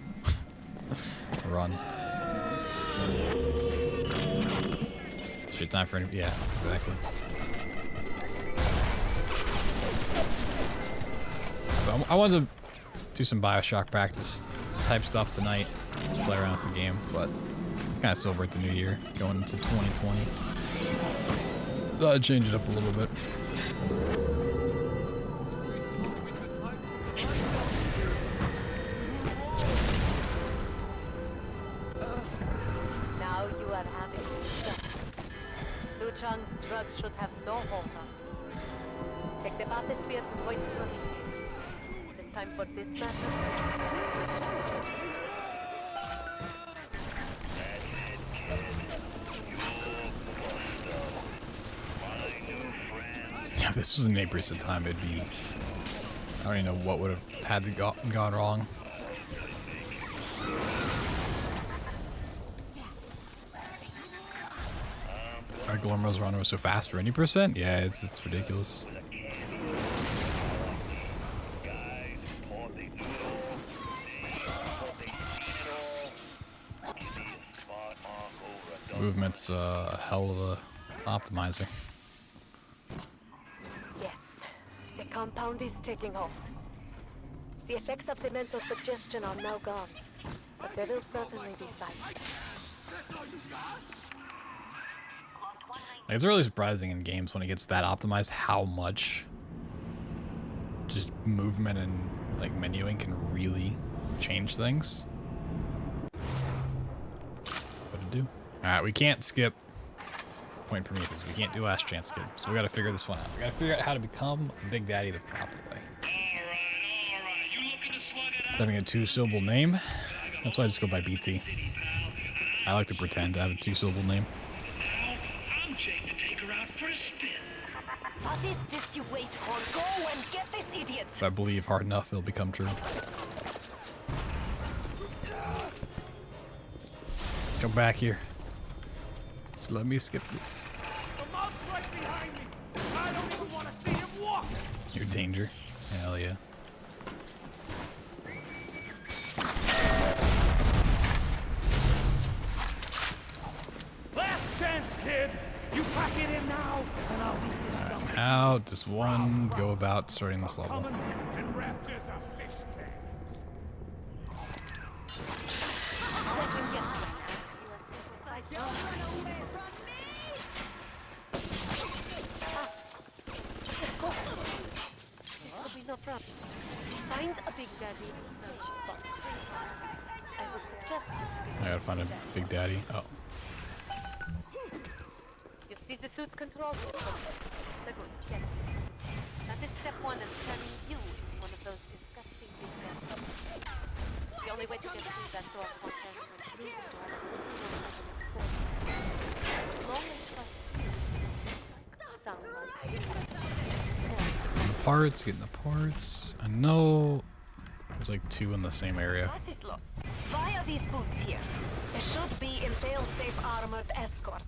run. Shit time for any, yeah, exactly. So I wanted to do some BioShock practice type stuff tonight. Just play around with the game, but kind of celebrate the new year going into 2020. Thought I'd change it up a little bit. Chang's drugs should have no hold on. Check the bathysphere to point Prometheus. Is it time for this matter? Yeah, if this was an 8% time, it'd be... I don't even know what would have had to gone wrong. Our Glormo's runner was so fast for any percent? Yeah, it's ridiculous. Movement's a hell of a optimizer. Yes, the compound is taking hold. The effects of the mental suggestion are now gone, but there will certainly be signs. It's really surprising in games when it gets that optimized how much just movement and like menuing can really change things. What to do? Alright, we can't skip Point Prometheus. We can't do Last Chance Kid. So we gotta figure this one out. We gotta figure out how to become a Big Daddy the proper way. It's having a 2-syllable name. That's why I just go by BT. I like to pretend to have a 2-syllable name. What is this you wait for? Go and get this idiot! If I believe hard enough, it'll become true. Come back here. Just let me skip this. The mob's right behind me. I don't even want to see him walk. Your danger. Hell yeah. Last chance, kid. You pack it in now, and I'll leave this stuff. How does one go about starting this level? And wrapped as a fish tank. Find a Big Daddy search box. I would suggest I gotta find a Big Daddy. Oh. you see the suit control system. The good, yes. That is step 1 in turning you into one of those disgusting big daddies. The only way to get through that door content is through the door. Long and short. Sound like parts, getting the parts. I know there's like 2 in the same area. Via these boots here. There should be in fail-safe armored escorts.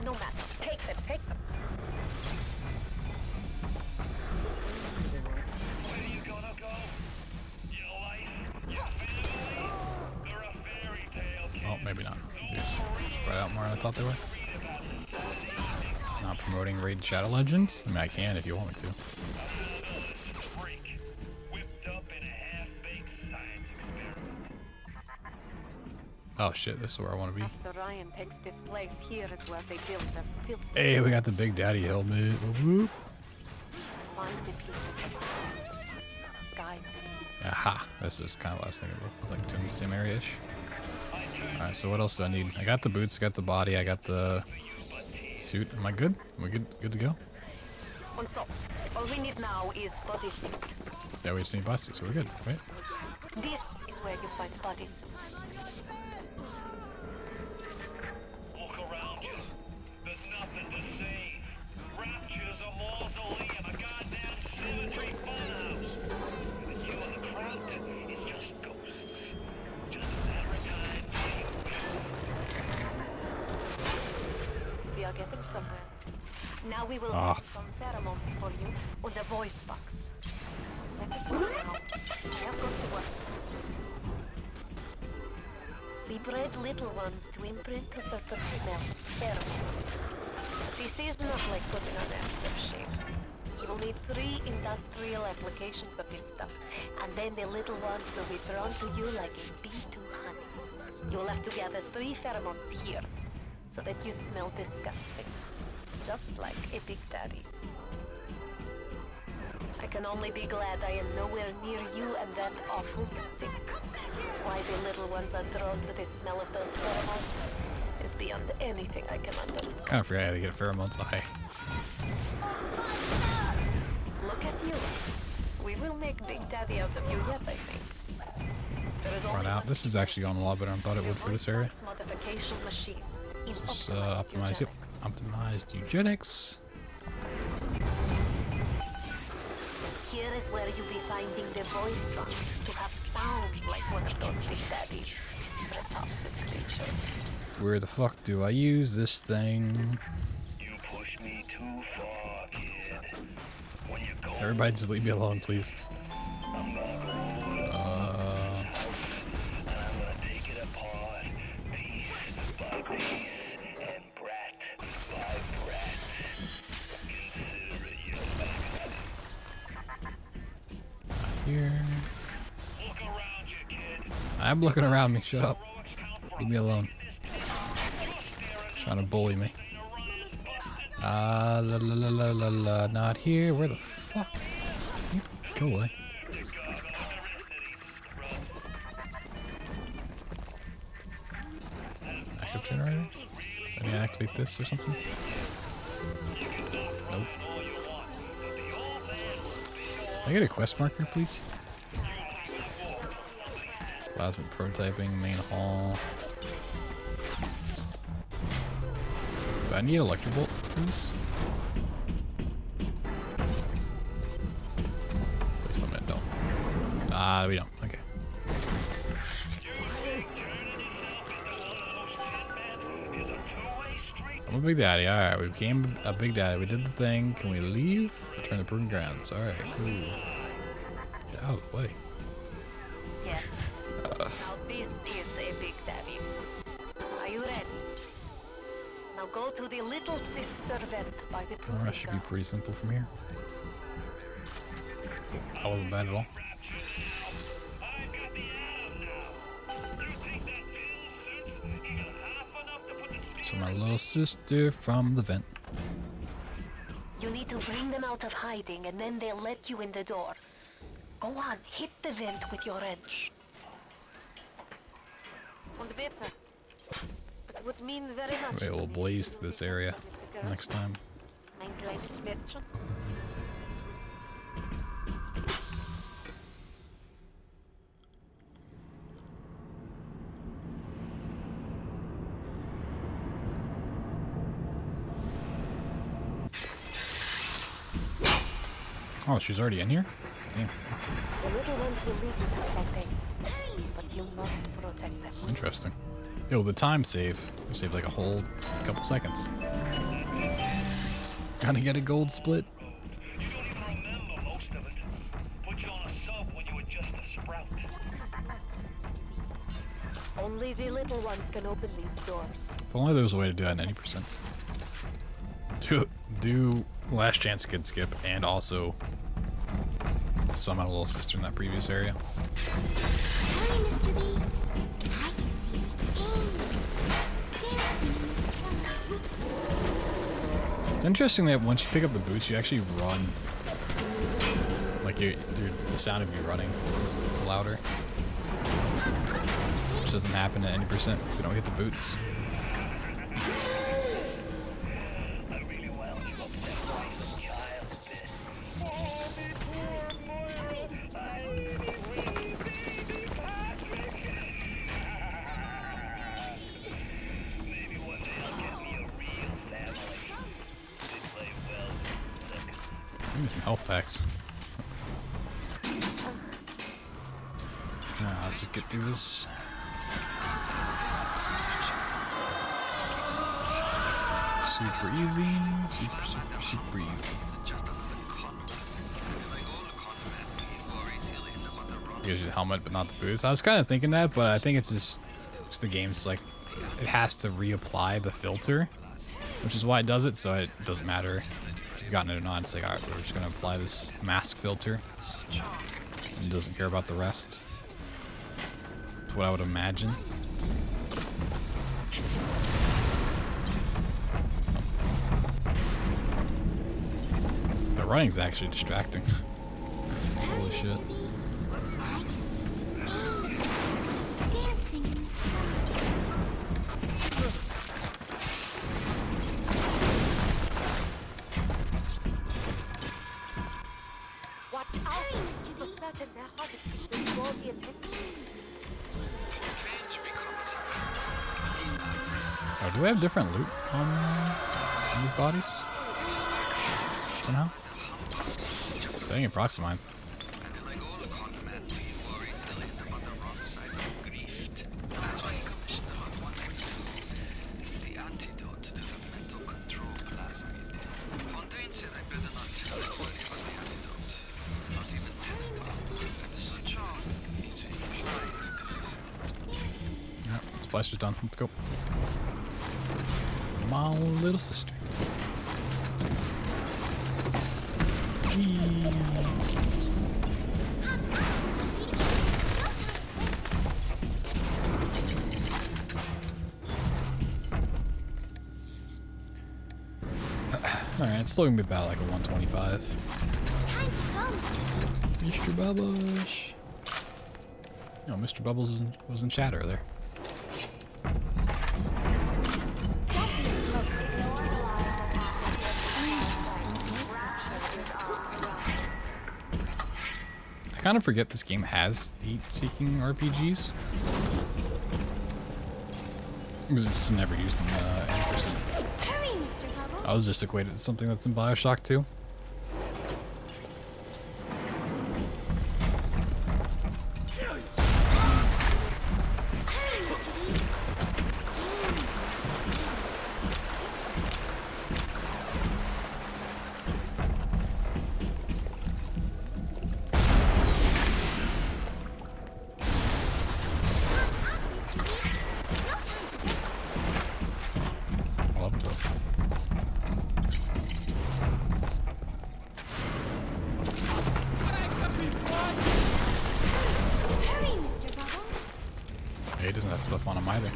No matter. Take them, take them. Where you gonna go? Your life, your family? They're a fairy tale, kid. Oh, maybe not. Dude, spread out more than I thought they were. Not promoting Raid Shadow Legends? I mean, I can if you want me to. Oh shit, this is where I want to be. After Ryan picks this place, here is where they build their filth. Hey, we got the Big Daddy helmet. Whoop. Find the pieces of guide. Aha, this is kind of what I was thinking about. Like 2 in the same area-ish. Alright, so what else do I need? I got the boots, I got the body, I got the suit. Am I good? Am we good to go? And so, all we need now is body suit. Yeah, we just need body suit, so we're good, right? This is where you find body suit. Look around you. There's nothing to save. Rapture's a mausoleum, a goddamn cemetery funhouse. And you and the crowd is just ghosts. Just a matter of time. We are getting somewhere. Now we will have some pheromones for you on the voice box. Let us go now. Now go to work. We bred little ones to imprint to certain smell, pheromones. This is not like putting on aftershave. You will need 3 industrial applications of this stuff, and then the little ones will be drawn to you like a bee to honey. You will have to gather 3 pheromones here, so that you smell disgusting. Just like a Big Daddy. I can only be glad I am nowhere near you and that awful stick. Why the little ones are drawn to the smell of those pheromones is beyond anything I can understand. Kind of forgot how to get pheromones. Oh, hey. Look at you. We will make Big Daddy out of you yet, I think. Run out. This is actually going a lot better than I thought it would for this area. Modification machine. This is optimized. Yep. Optimized eugenics. Here is where you'll be finding the voice drums to have sound like one of those Big Daddies. Where the fuck do I use this thing? You push me too far, kid. When you go, Everybody just leave me alone, please. I'm gonna go over to house, and I'm gonna take it apart, piece by piece, and brat by brat. Consider it your baby. Here. Look around you, kid. I'm looking around me. Shut up. Leave me alone. Trying to bully me. La la la la la la. Not here. Where the fuck? Go away. Backup generator? Let me activate this or something? Nope. Can I get a quest marker, please? Plasma prototyping, main hall. Do I need electrobolt, please? Please tell me I don't. We don't. Okay. I'm a Big Daddy. Alright, we became a Big Daddy. We did the thing. Can we leave? Return to proving grounds. Alright, cool. Get out of the way. Yes. Now this is a Big Daddy. Are you ready? Now go to the little sister vent by the proving That should be pretty simple from here. That wasn't bad at all. So my little sister from the vent. You need to bring them out of hiding and then they'll let you in the door. Go on, hit the vent with your wrench. Und bitte. It would mean very much. Maybe we'll blaze through this area next time. Mein kleines Mädchen. Oh, she's already in here? Damn. The little ones will leave without something, but you must protect them. Interesting. Yo, the time save. We saved like a whole couple seconds. Gotta get a gold split. Only the little ones can open these doors. If only there was a way to do that at 90%. Do last chance kid skip and also summon a little sister in that previous area. Hurry, Mr. B. I can see dancing in the sun. It's interesting that once you pick up the boots, you actually run. Like the sound of you running is louder. Which doesn't happen at 90% if you don't get the boots. Give me some health packs. Let's just get through this. Super easy. Super easy. Gives you the helmet, but not the boots. I was kind of thinking that, but I think it's just the game's like it has to reapply the filter, which is why it does it. So it doesn't matter if you've gotten it or not. It's like, all right, we're just gonna apply this mask filter, and it doesn't care about the rest. That's what I would imagine. The running's actually distracting. Holy shit. Oh, do we have different loot on these bodies? Somehow? I think it proximines. Yep, splash is done. Let's go. My little sister. Alright, it's still gonna be about like a 125. Mr. Bubbles. No, Mr. Bubbles was in chat earlier. I kind of forget this game has heat-seeking RPGs. Because it's never used in 80%. I was just equated to something that's in BioShock 2. He doesn't have stuff on him either.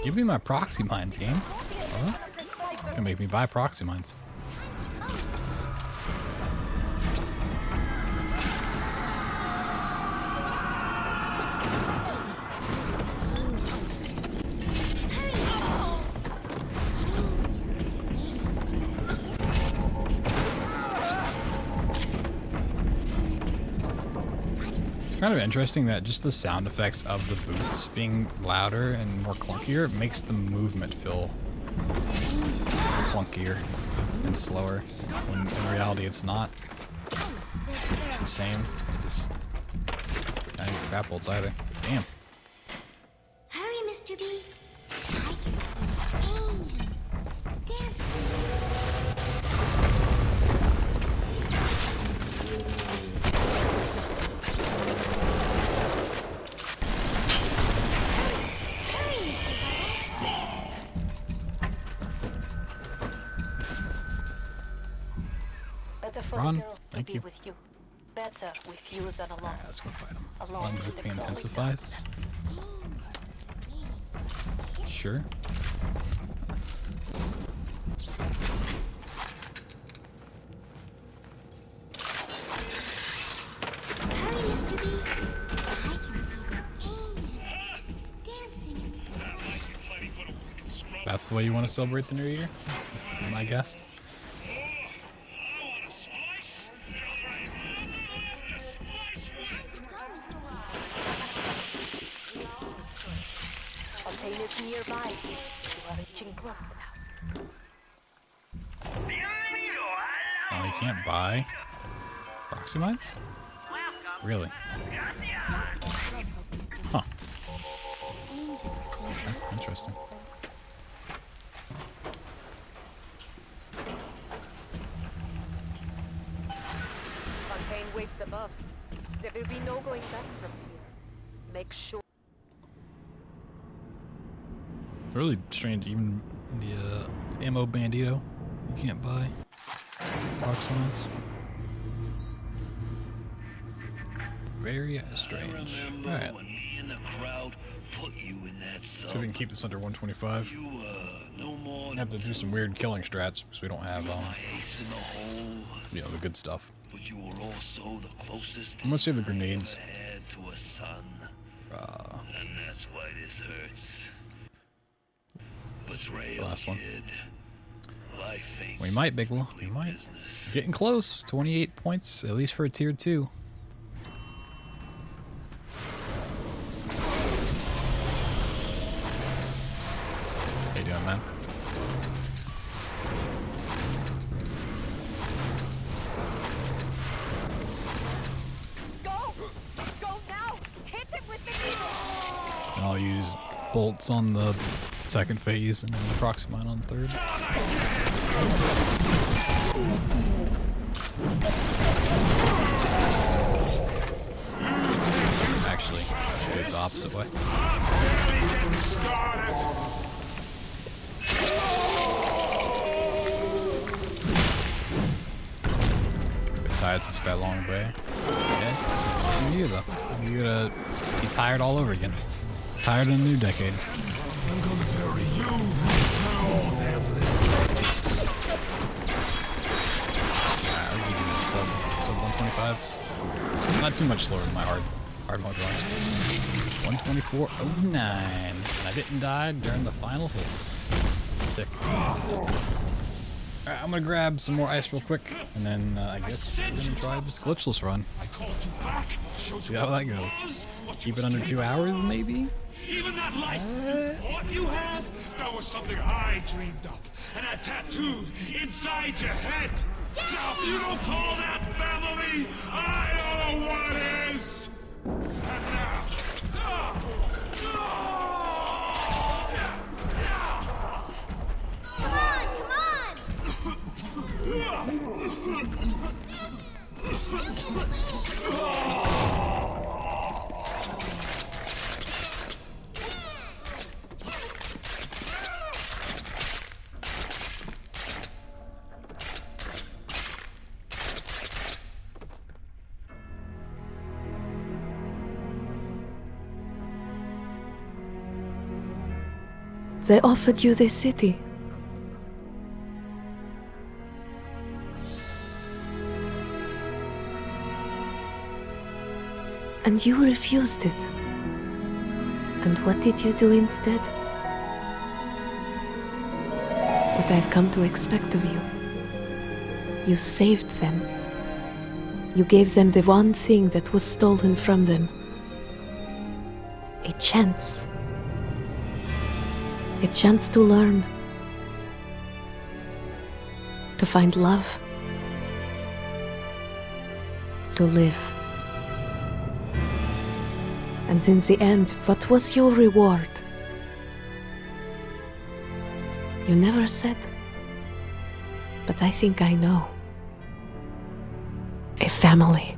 Give me my proxy mines, game. Huh? Gonna make me buy proxy mines. Kind of interesting that just the sound effects of the boots being louder and more clunkier makes the movement feel clunkier. and slower. When in reality it's not. It's the same. It just I didn't get trap bolts either. Damn. Hurry, Mr. B. I can see angels dancing. Better for Ron, a girl to thank be you. with you. Better with you than alone. Alright, let's go fight him. Alone with the Unzipping crawling intensifies. Sure. Hurry, Mr. B. I can see angels dancing in the sky. That's the way you want to celebrate the new year? My guess. Fontaine is nearby. You are reaching close now. Oh, you can't buy proxy mines? Really? Huh. Okay, interesting. Fontaine waits above. There will be no going back from here. Make sure. Really strange, even the ammo bandito, you can't buy proxy mines. Very strange. Alright. See if we can keep this under 125. We have to do some weird killing strats because we don't have, you know, the good stuff. I'm gonna save the grenades. The last one. We might, Bigla. We might. Getting close. 28 points, at least for a tier 2. How you doing, man? Go! Go now! Hit it with the needle! And I'll use bolts on the second phase and then the proxy mine on the third. Actually, do it the opposite way. Bit tired since that long way. Yes, new year though. You're gonna be tired all over again. Tired in a new decade. I'm gonna bury you. We're keeping it sub 125. Not too much slower than my hard mode run. 124.09. And I didn't die during the final hit. Sick. Alright, I'm gonna grab some more ice real quick, and then I guess we're gonna try this glitchless run. See how that goes. Keep it under 2 hours, maybe? Even that life you thought you had, that was something I dreamed up and I tattooed inside your head. Now, if you don't call that family, I know what is. And now, They offered you this city. And you refused it. And what did you do instead? What I've come to expect of you. You saved them. You gave them the one thing that was stolen from them. A chance. A chance to learn. To find love. To live. And in the end, what was your reward? You never said. But I think I know. A family.